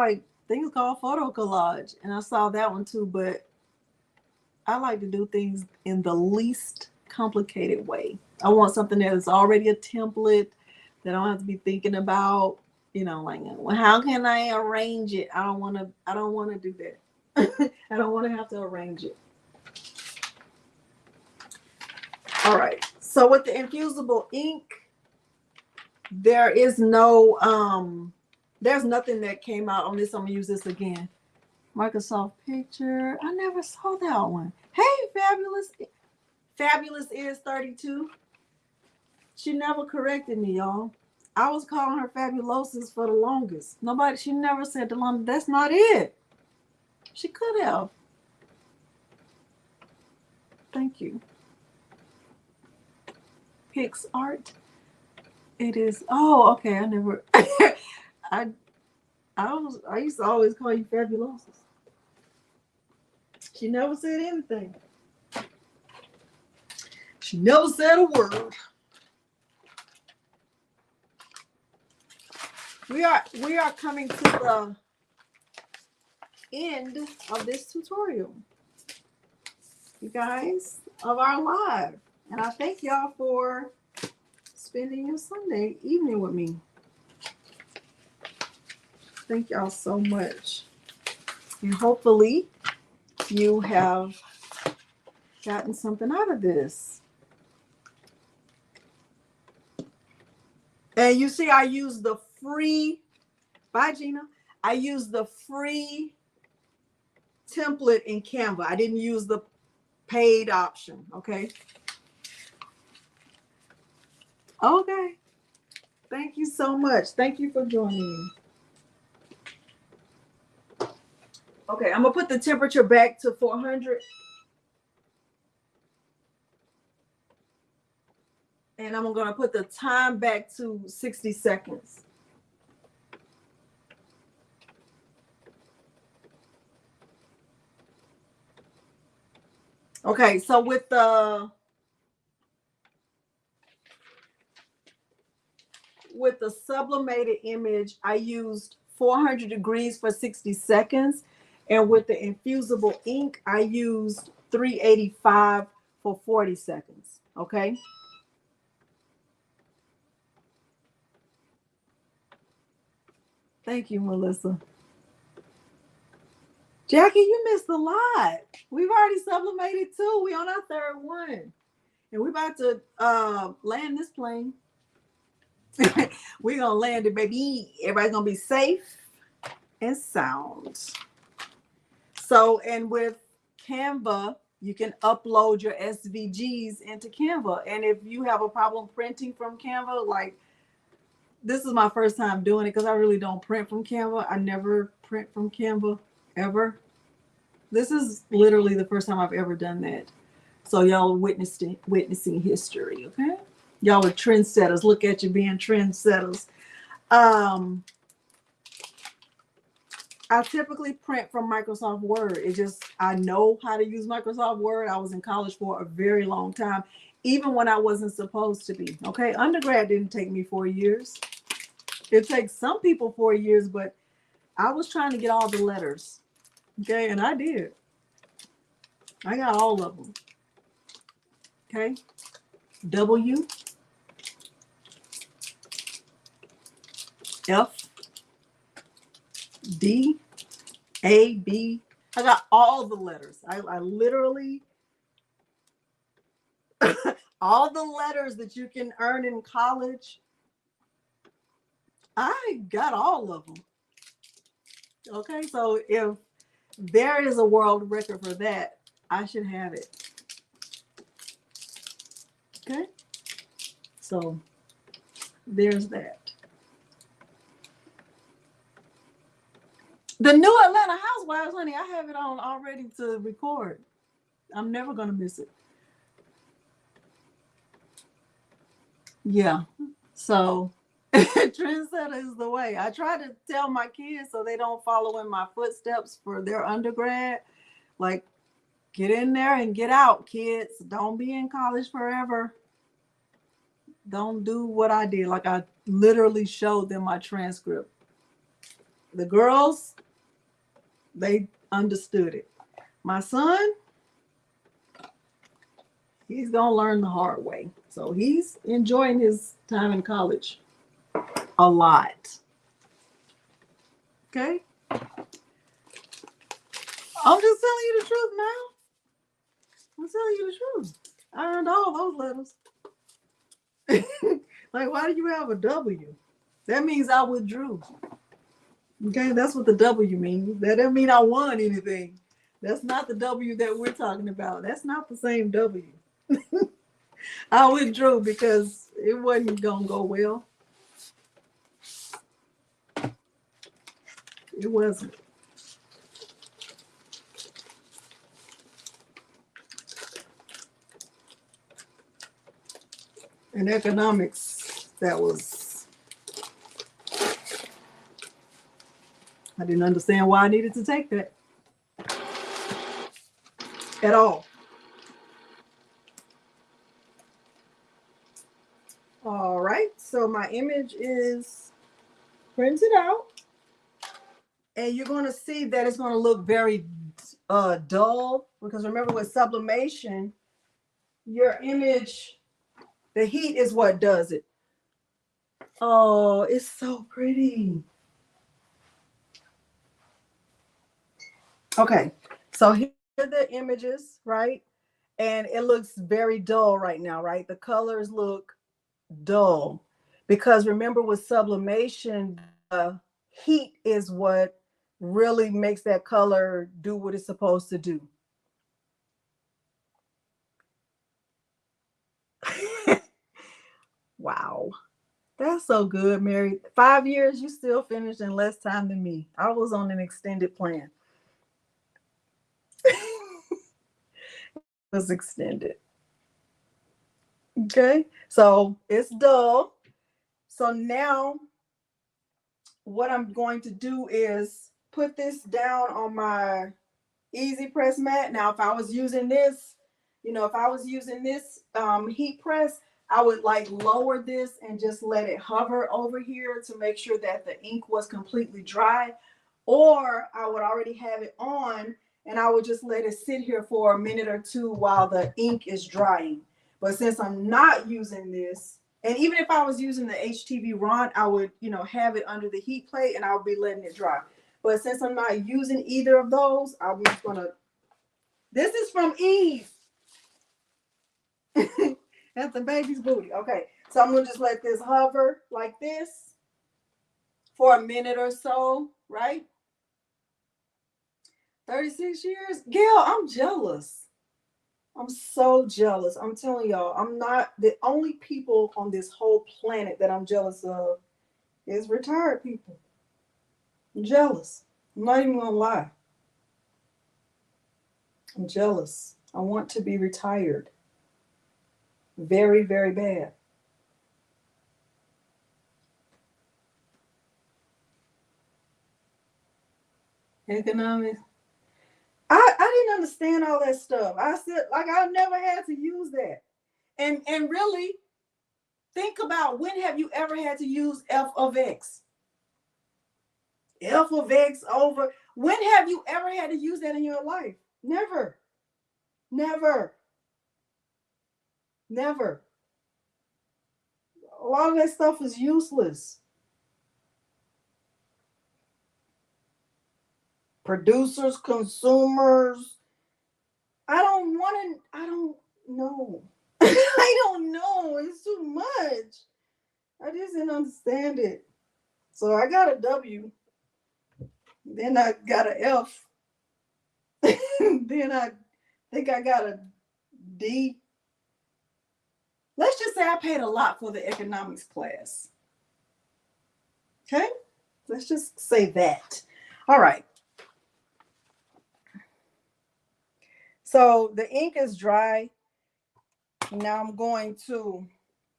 things called Photo Collage. And I saw that one too, but I like to do things in the least complicated way. I want something that is already a template that I don't have to be thinking about, well, how can I arrange it? I don't want to do that. I don't want to have to arrange it. All right. So with the Infusible ink, there is no, there's nothing that came out on this. I'm going to use this again. Microsoft Picture. I never saw that one. Hey, Fabulous is 32. She never corrected me, y'all. I was calling her Fabulosis for the longest. She never said the longest. That's not it. She could have. Thank you. Pix Art. It is. Oh, okay. I never. I used to always call you Fabulosis. She never said anything. She never said a word. we are coming to the end of this tutorial, you guys, of our live. And I thank y'all for spending your Sunday evening with me. Thank y'all so much. And hopefully you have gotten something out of this. And you see, I use the free, bye Gina. I use the free template in Canva. I didn't use the paid option, okay? Okay. Thank you so much. Thank you for joining me. Okay, I'm gonna put the temperature back to 400. And I'm gonna put the time back to 60 seconds. Okay, so with the sublimated image, I used 400 degrees for 60 seconds. And with the infusible ink, I used 385 for 40 seconds. Okay. Thank you, Melissa. Jackie, you missed a lot. We've already sublimated 2. We on our 3rd one. And we're about to land this plane. We're gonna land it, baby. Everybody's gonna be safe and sound. So, and with Canva, you can upload your SVGs into Canva. And if you have a problem printing from Canva, like this is my first time doing it because I really don't print from Canva. I never print from Canva ever. This is literally the first time I've ever done that. So y'all witnessing history, okay? Y'all are trendsetters. Look at you being trendsetters. I typically print from Microsoft Word. It just, I know how to use Microsoft Word. I was in college for a very long time, even when I wasn't supposed to be. Okay, undergrad didn't take me 4 years. It takes some people 4 years, but I was trying to get all the letters. Okay, and I did. I got all of them. Okay, W, F, D, A, B. I got all the letters. I literally, all the letters that you can earn in college, I got all of them. Okay, so if there is a world record for that, I should have it. Okay, so there's that. The new Atlanta Housewives, honey, I have it on already to record. I'm never going to miss it. Yeah. So trendsetter is the way. I try to tell my kids so they don't follow in my footsteps for their undergrad. Like, get in there and get out, kids. Don't be in college forever. Don't do what I did. Like, I literally showed them my transcript. The girls, they understood it. My son, he's going to learn the hard way. So he's enjoying his time in college a lot. Okay? I'm just telling you the truth now. I'm telling you the truth. I earned all those letters. Like, why do you have a W? That means I withdrew. Okay, that's what the W means. That doesn't mean I won anything. That's not the W that we're talking about. That's not the same W. I withdrew because it wasn't gonna go well. It wasn't. In economics, that was, I didn't understand why I needed to take that at all. All right, so my image is Print it out. And you're going to see that it's going to look very dull, because remember with sublimation, your image, the heat is what does it. Oh, it's so pretty. Okay, so here are the images, right? And it looks very dull right now, right? The colors look dull because remember with sublimation, the heat is what really makes that color do what it's supposed to do. Wow. That's so good, Mary. 5 years, you still finished in less time than me. I was on an extended plan. It was extended. Okay, so it's dull. So now what I'm going to do is put this down on my easy press mat. Now, if I was using this, if I was using this heat press, I would like lower this and just let it hover over here to make sure that the ink was completely dry. Or I would already have it on and I would just let it sit here for a minute or two while the ink is drying. But since I'm not using this, and even if I was using the HTV Ron, I would, have it under the heat plate and I would be letting it dry. But since I'm not using either of those, I'm just gonna, this is from Eve. That's the baby's booty. Okay, so I'm gonna just let this hover like this for a minute or so, right? 36 years? Gail, I'm jealous. I'm so jealous. I'm telling y'all, I'm not the only people on this whole planet that I'm jealous of is retired people. I'm jealous. I'm not even gonna lie. I'm jealous. I want to be retired. Very, very bad. Economics. I didn't understand all that stuff. I said, like, I never had to use that. And really, think about, when have you ever had to use f of x? F of x over. When have you ever had to use that in your life? Never. Never. Never. A lot of that stuff is useless. Producers, consumers. I don't know. I don't know. It's too much. I just didn't understand it. So I got a W. Then I got an F. Then I think I got a D. Let's just say I paid a lot for the economics class. Okay? Let's just say that. All right. So the ink is dry. Now I'm going to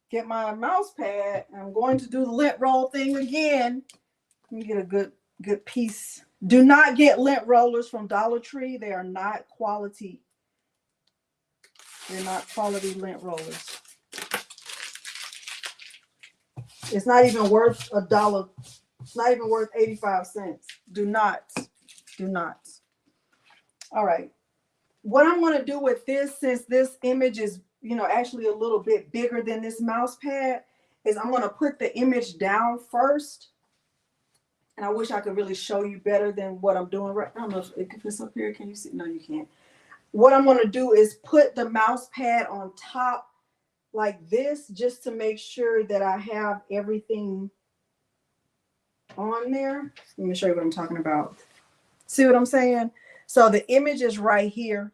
get my mouse pad. I'm going to do the lint roll thing again. Let me get a good piece. Do not get lint rollers from Dollar Tree. They are not quality. They're not quality lint rollers. It's not even worth $1. It's not even worth 85 cents. Do not. Do not. All right. What I'm going to do with this, since this image is, actually a little bit bigger than this mouse pad, is I'm going to put the image down first. And I wish I could really show you better than what I'm doing right now. I don't know if it's up here. Can you see? No, you can't. What I'm going to do is put the mouse pad on top like this, just to make sure that I have everything on there. Let me show you what I'm talking about. See what I'm saying? So the image is right here.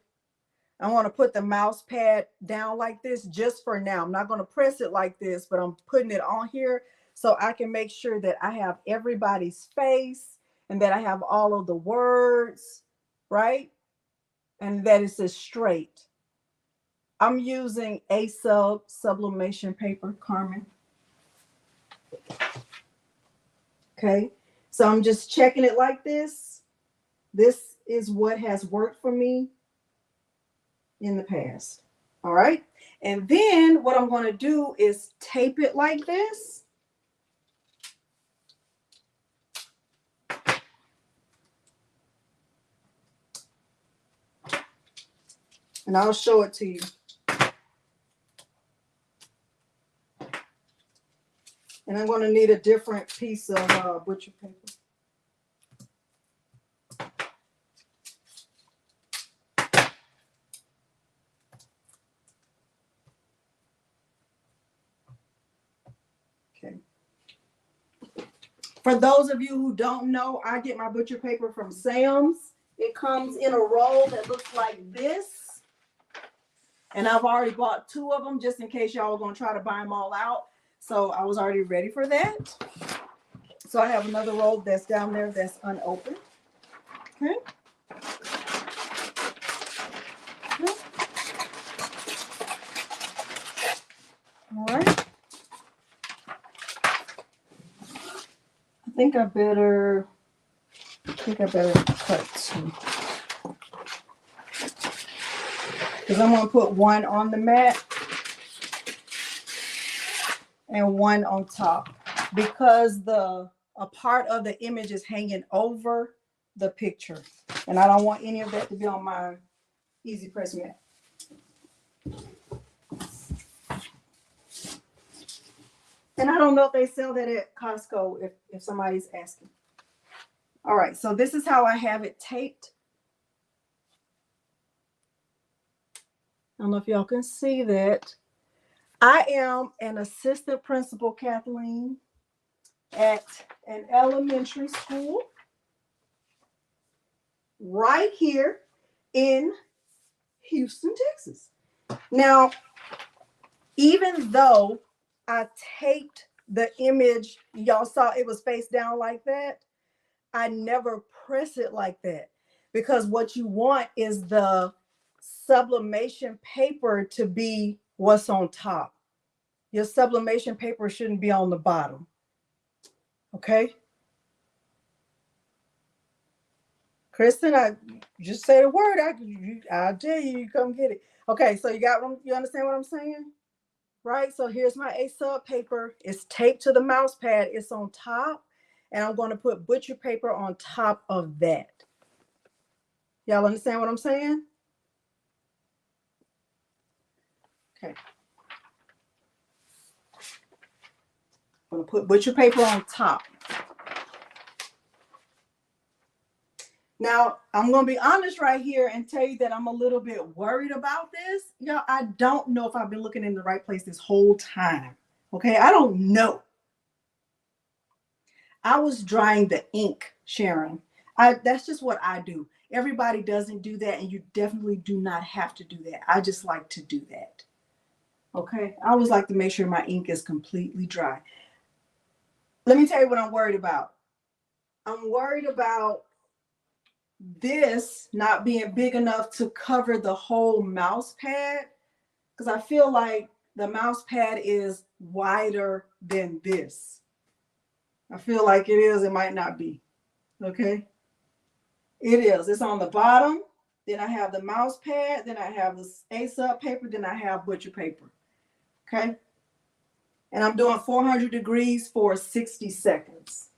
I want to put the mouse pad down like this just for now. I'm not going to press it like this, but I'm putting it on here so I can make sure that I have everybody's face and that I have all of the words, right? And that it's just straight. I'm using a sublimation paper, Carmen. Okay, so I'm just checking it like this. This is what has worked for me in the past. All right, and then what I'm going to do is tape it like this. And I'll show it to you. And I'm going to need a different piece of butcher paper. Okay. For those of you who don't know, I get my butcher paper from Sam's. It comes in a roll that looks like this. And I've already bought 2 of them just in case y'all are going to try to buy them all out. So I was already ready for that. So I have another roll that's down there that's unopened. Okay. All right. I think I better cut 2. Because I'm going to put one on the mat and one on top. Because a part of the image is hanging over the picture. And I don't want any of that to be on my easy press mat. And I don't know if they sell that at Costco if somebody's asking. All right, so this is how I have it taped. I don't know if y'all can see that. I am an assistant principal, Kathleen, at an elementary school right here in Houston, Texas. Now, even though I taped the image, y'all saw it was face down like that, I never press it like that because what you want is the sublimation paper to be what's on top. Your sublimation paper shouldn't be on the bottom. Okay? Kristen, I just say the word. I'll tell you, you come get it. Okay, so you understand what I'm saying? Right? So here's my A-sub paper. It's taped to the mouse pad. It's on top. And I'm going to put butcher paper on top of that. Y'all understand what I'm saying? Okay. I'm going to put butcher paper on top. Now, I'm going to be honest right here and tell you that I'm a little bit worried about this. Y'all, I don't know if I've been looking in the right place this whole time. Okay, I don't know. I was drying the ink, Sharon. That's just what I do. Everybody doesn't do that, and you definitely do not have to do that. I just like to do that. Okay, I always like to make sure my ink is completely dry. Let me tell you what I'm worried about. I'm worried about this not being big enough to cover the whole mouse pad because I feel like the mouse pad is wider than this. I feel like it is. It might not be. Okay. It is. It's on the bottom. Then I have the mouse pad. Then I have the A-sub paper. Then I have butcher paper. Okay. And I'm doing 400 degrees for 60 seconds.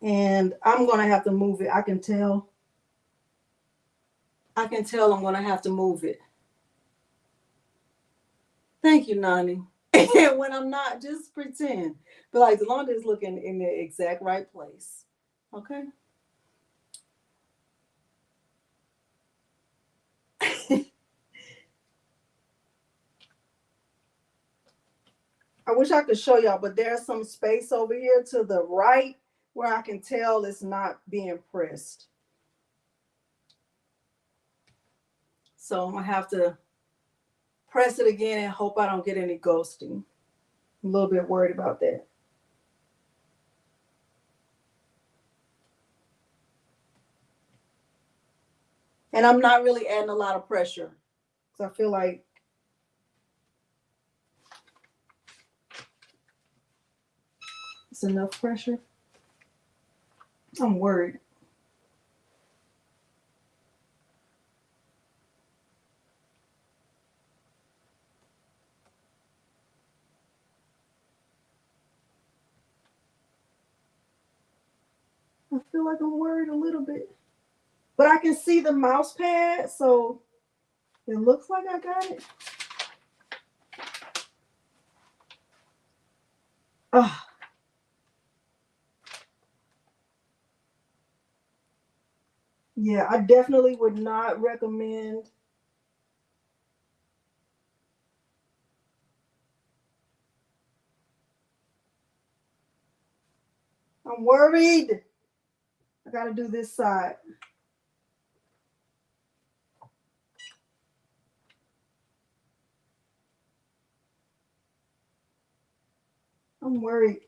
And I'm going to have to move it. I can tell I'm going to have to move it. Thank you, Nani. And when I'm not, just pretend. But like the laundry is looking in the exact right place. Okay. I wish I could show y'all, but there's some space over here to the right where I can tell it's not being pressed. So I'm going to have to press it again and hope I don't get any ghosting. I'm a little bit worried about that. And I'm not really adding a lot of pressure because I feel like it's enough pressure. I'm worried. I feel like I'm worried a little bit. But I can see the mouse pad, so it looks like I got it. Oh. Yeah, I definitely would not recommend. I'm worried. I got to do this side. I'm worried.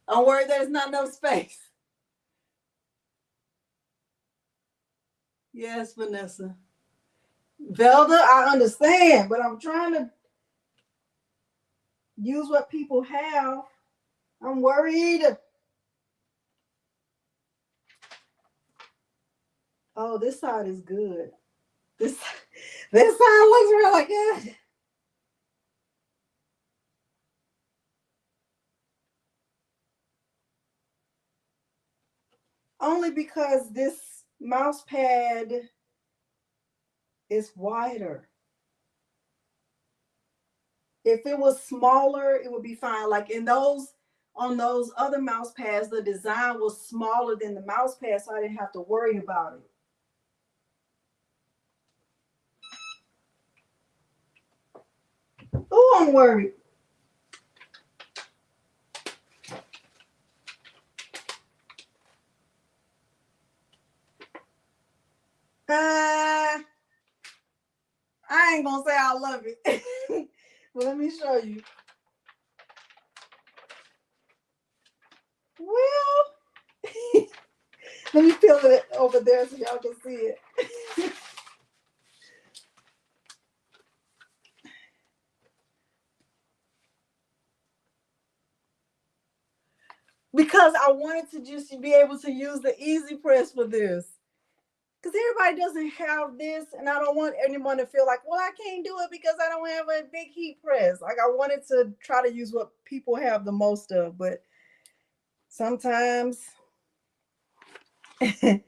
I'm worried there's not enough space. Yes, Vanessa. Velda, I understand, but I'm trying to use what people have. I'm worried. Oh, this side is good. This this side looks really good. Only because this mouse pad is wider. If it was smaller, it would be fine. Like in those, on those other mouse pads, the design was smaller than the mouse pad, so I didn't have to worry about it. Oh, I'm worried. I ain't gonna say I love it. But let me show you. Well, let me peel it over there so y'all can see it. Because I wanted to just be able to use the easy press for this. Because everybody doesn't have this, and I don't want anyone to feel like, well, I can't do it because I don't have a big heat press. Like I wanted to try to use what people have the most of, but sometimes oh, it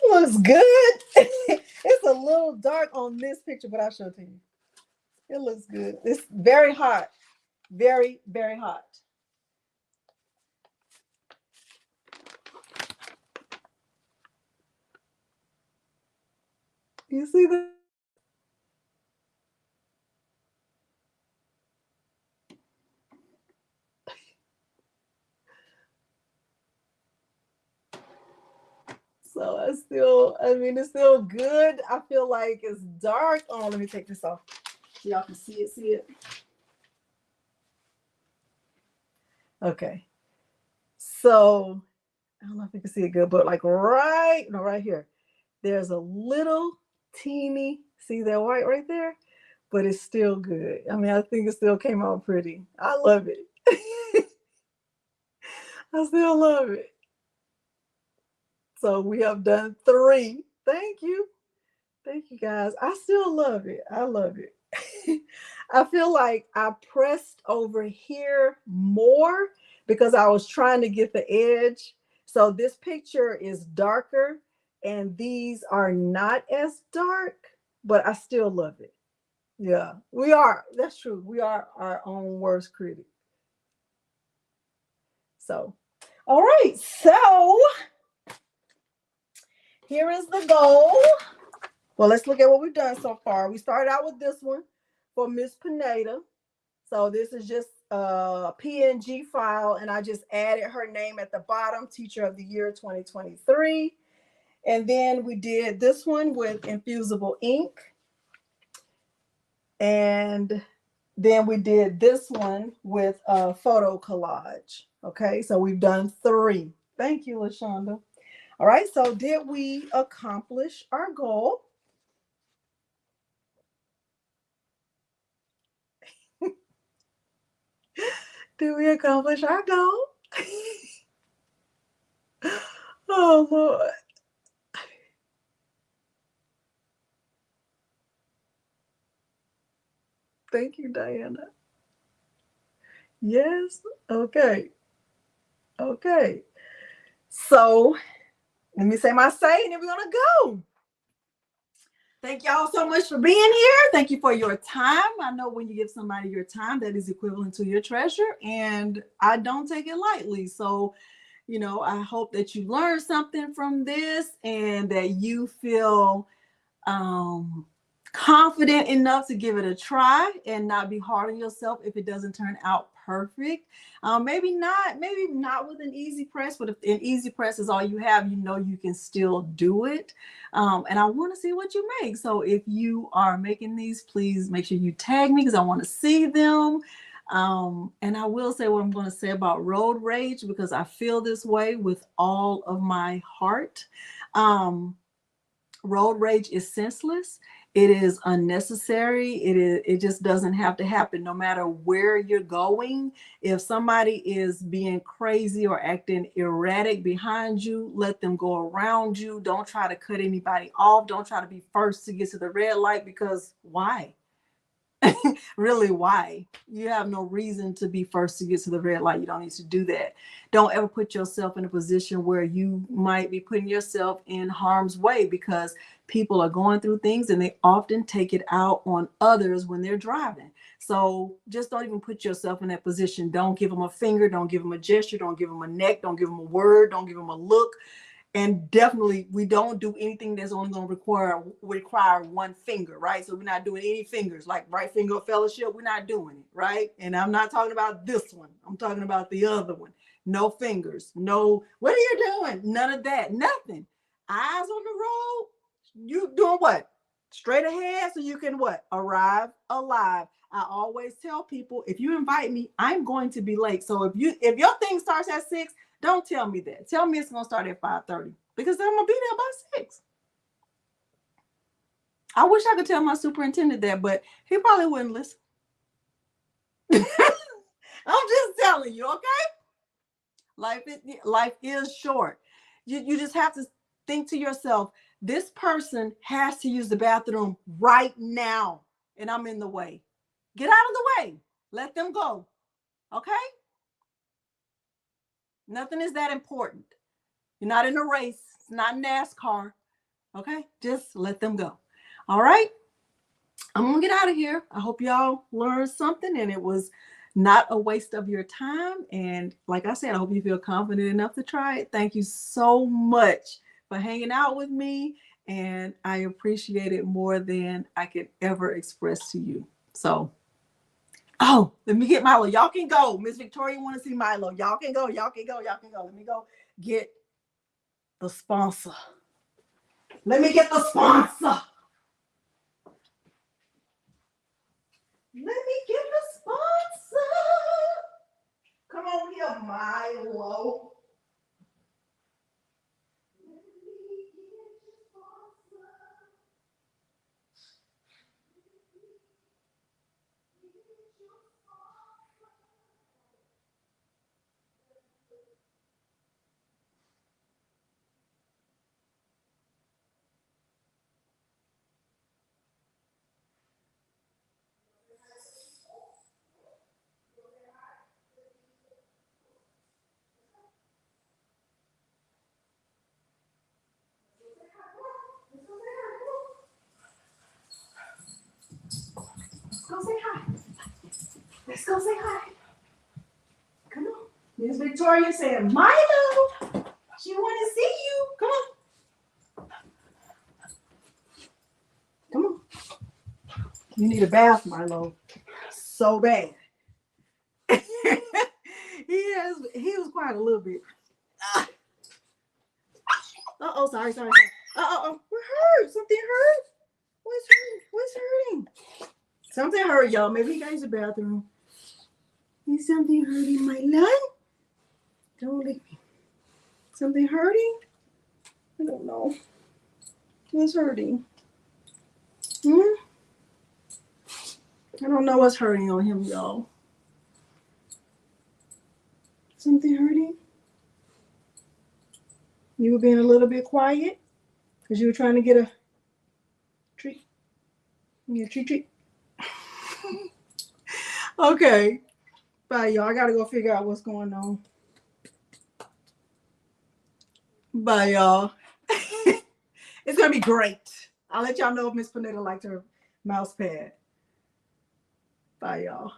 looks good. It's a little dark on this picture, but I'll show it to you. It looks good. It's very hot. Very, very hot. You see that? So I mean, it's still good. I feel like it's dark. Oh, let me take this off so y'all can see it. Okay. So I don't know if you can see it good, but like right here, there's a little teeny, see that white right there? But it's still good. I mean, I think it still came out pretty. I love it. I still love it. So we have done 3. Thank you. Thank you guys. I still love it. I love it. I feel like I pressed over here more because I was trying to get the edge. So this picture is darker and these are not as dark, but I still love it. Yeah, we are. That's true. We are our own worst critic. So, all right. So here is the goal. Well, let's look at what we've done so far. We started out with this one for Miss Pineda. So this is just a PNG file, and I just added her name at the bottom, Teacher of the Year 2023. And then we did this one with Infusible Ink. And then we did this one with a photo collage. Okay, so we've done 3. Thank you, LaShonda. All right, so did we accomplish our goal? Did we accomplish our goal? Oh, Lord. Thank you, Diana. Yes. Okay. Okay. So let me say my say, and then we're gonna go. Thank y'all so much for being here. Thank you for your time. I know when you give somebody your time, that is equivalent to your treasure, and I don't take it lightly. So, you know, I hope that you learned something from this and that you feel confident enough to give it a try and not be hard on yourself if it doesn't turn out perfect. Maybe not with an easy press, but if an easy press is all you have, you know you can still do it. And I want to see what you make. So if you are making these, please make sure you tag me because I want to see them. And I will say what I'm going to say about road rage because I feel this way with all of my heart. Road rage is senseless. It is unnecessary. It just doesn't have to happen no matter where you're going. If somebody is being crazy or acting erratic behind you, let them go around you. Don't try to cut anybody off. Don't try to be first to get to the red light because why? Really, why? You have no reason to be first to get to the red light. You don't need to do that. Don't ever put yourself in a position where you might be putting yourself in harm's way because people are going through things and they often take it out on others when they're driving. So just don't even put yourself in that position. Don't give them a finger. Don't give them a gesture. Don't give them a neck. Don't give them a word. Don't give them a look. And definitely, we don't do anything that's only going to require one finger, right? So we're not doing any fingers, like right finger fellowship. We're not doing it, right? And I'm not talking about this one. I'm talking about the other one. No fingers. No, what are you doing? None of that. Nothing. Eyes on the road. You doing what? Straight ahead so you can what? Arrive alive. I always tell people, if you invite me, I'm going to be late. So if your thing starts at 6, don't tell me that. Tell me it's going to start at 5:30 because I'm going to be there by 6. I wish I could tell my superintendent that, but he probably wouldn't listen. I'm just telling you, okay? Life is short. You just have to think to yourself, this person has to use the bathroom right now, and I'm in the way. Get out of the way. Let them go. Okay? Nothing is that important. You're not in a race. It's not NASCAR. Okay? Just let them go. All right? I'm going to get out of here. I hope y'all learned something and it was not a waste of your time. And like I said, I hope you feel confident enough to try it. Thank you so much for hanging out with me. And I appreciate it more than I could ever express to you. So, oh, let me get Milo. Y'all can go. Miss Victoria want to see Milo. Y'all can go. Y'all can go. Y'all can go. Let me go get the sponsor. Let me get the sponsor. Let me get the sponsor. Come on here, Milo. Let's go say hi. Let's go say hi. Come on. Miss Victoria said, Milo, she want to see you. Come on. Come on. You need a bath, Milo. So bad. He was quiet a little bit. Uh-oh, sorry. Uh-oh. What hurt? Something hurt? What's hurting? Something hurt, y'all. Maybe he got to the bathroom. Is something hurting my lung? Don't lick me. Something hurting? I don't know. What's hurting? I don't know what's hurting on him, y'all. Something hurting? You were being a little bit quiet because you were trying to get a treat. Get a treat. Okay. Bye, y'all. I got to go figure out what's going on. Bye, y'all. It's going to be great. I'll let y'all know if Miss Panetta liked her mouse pad. Bye, y'all.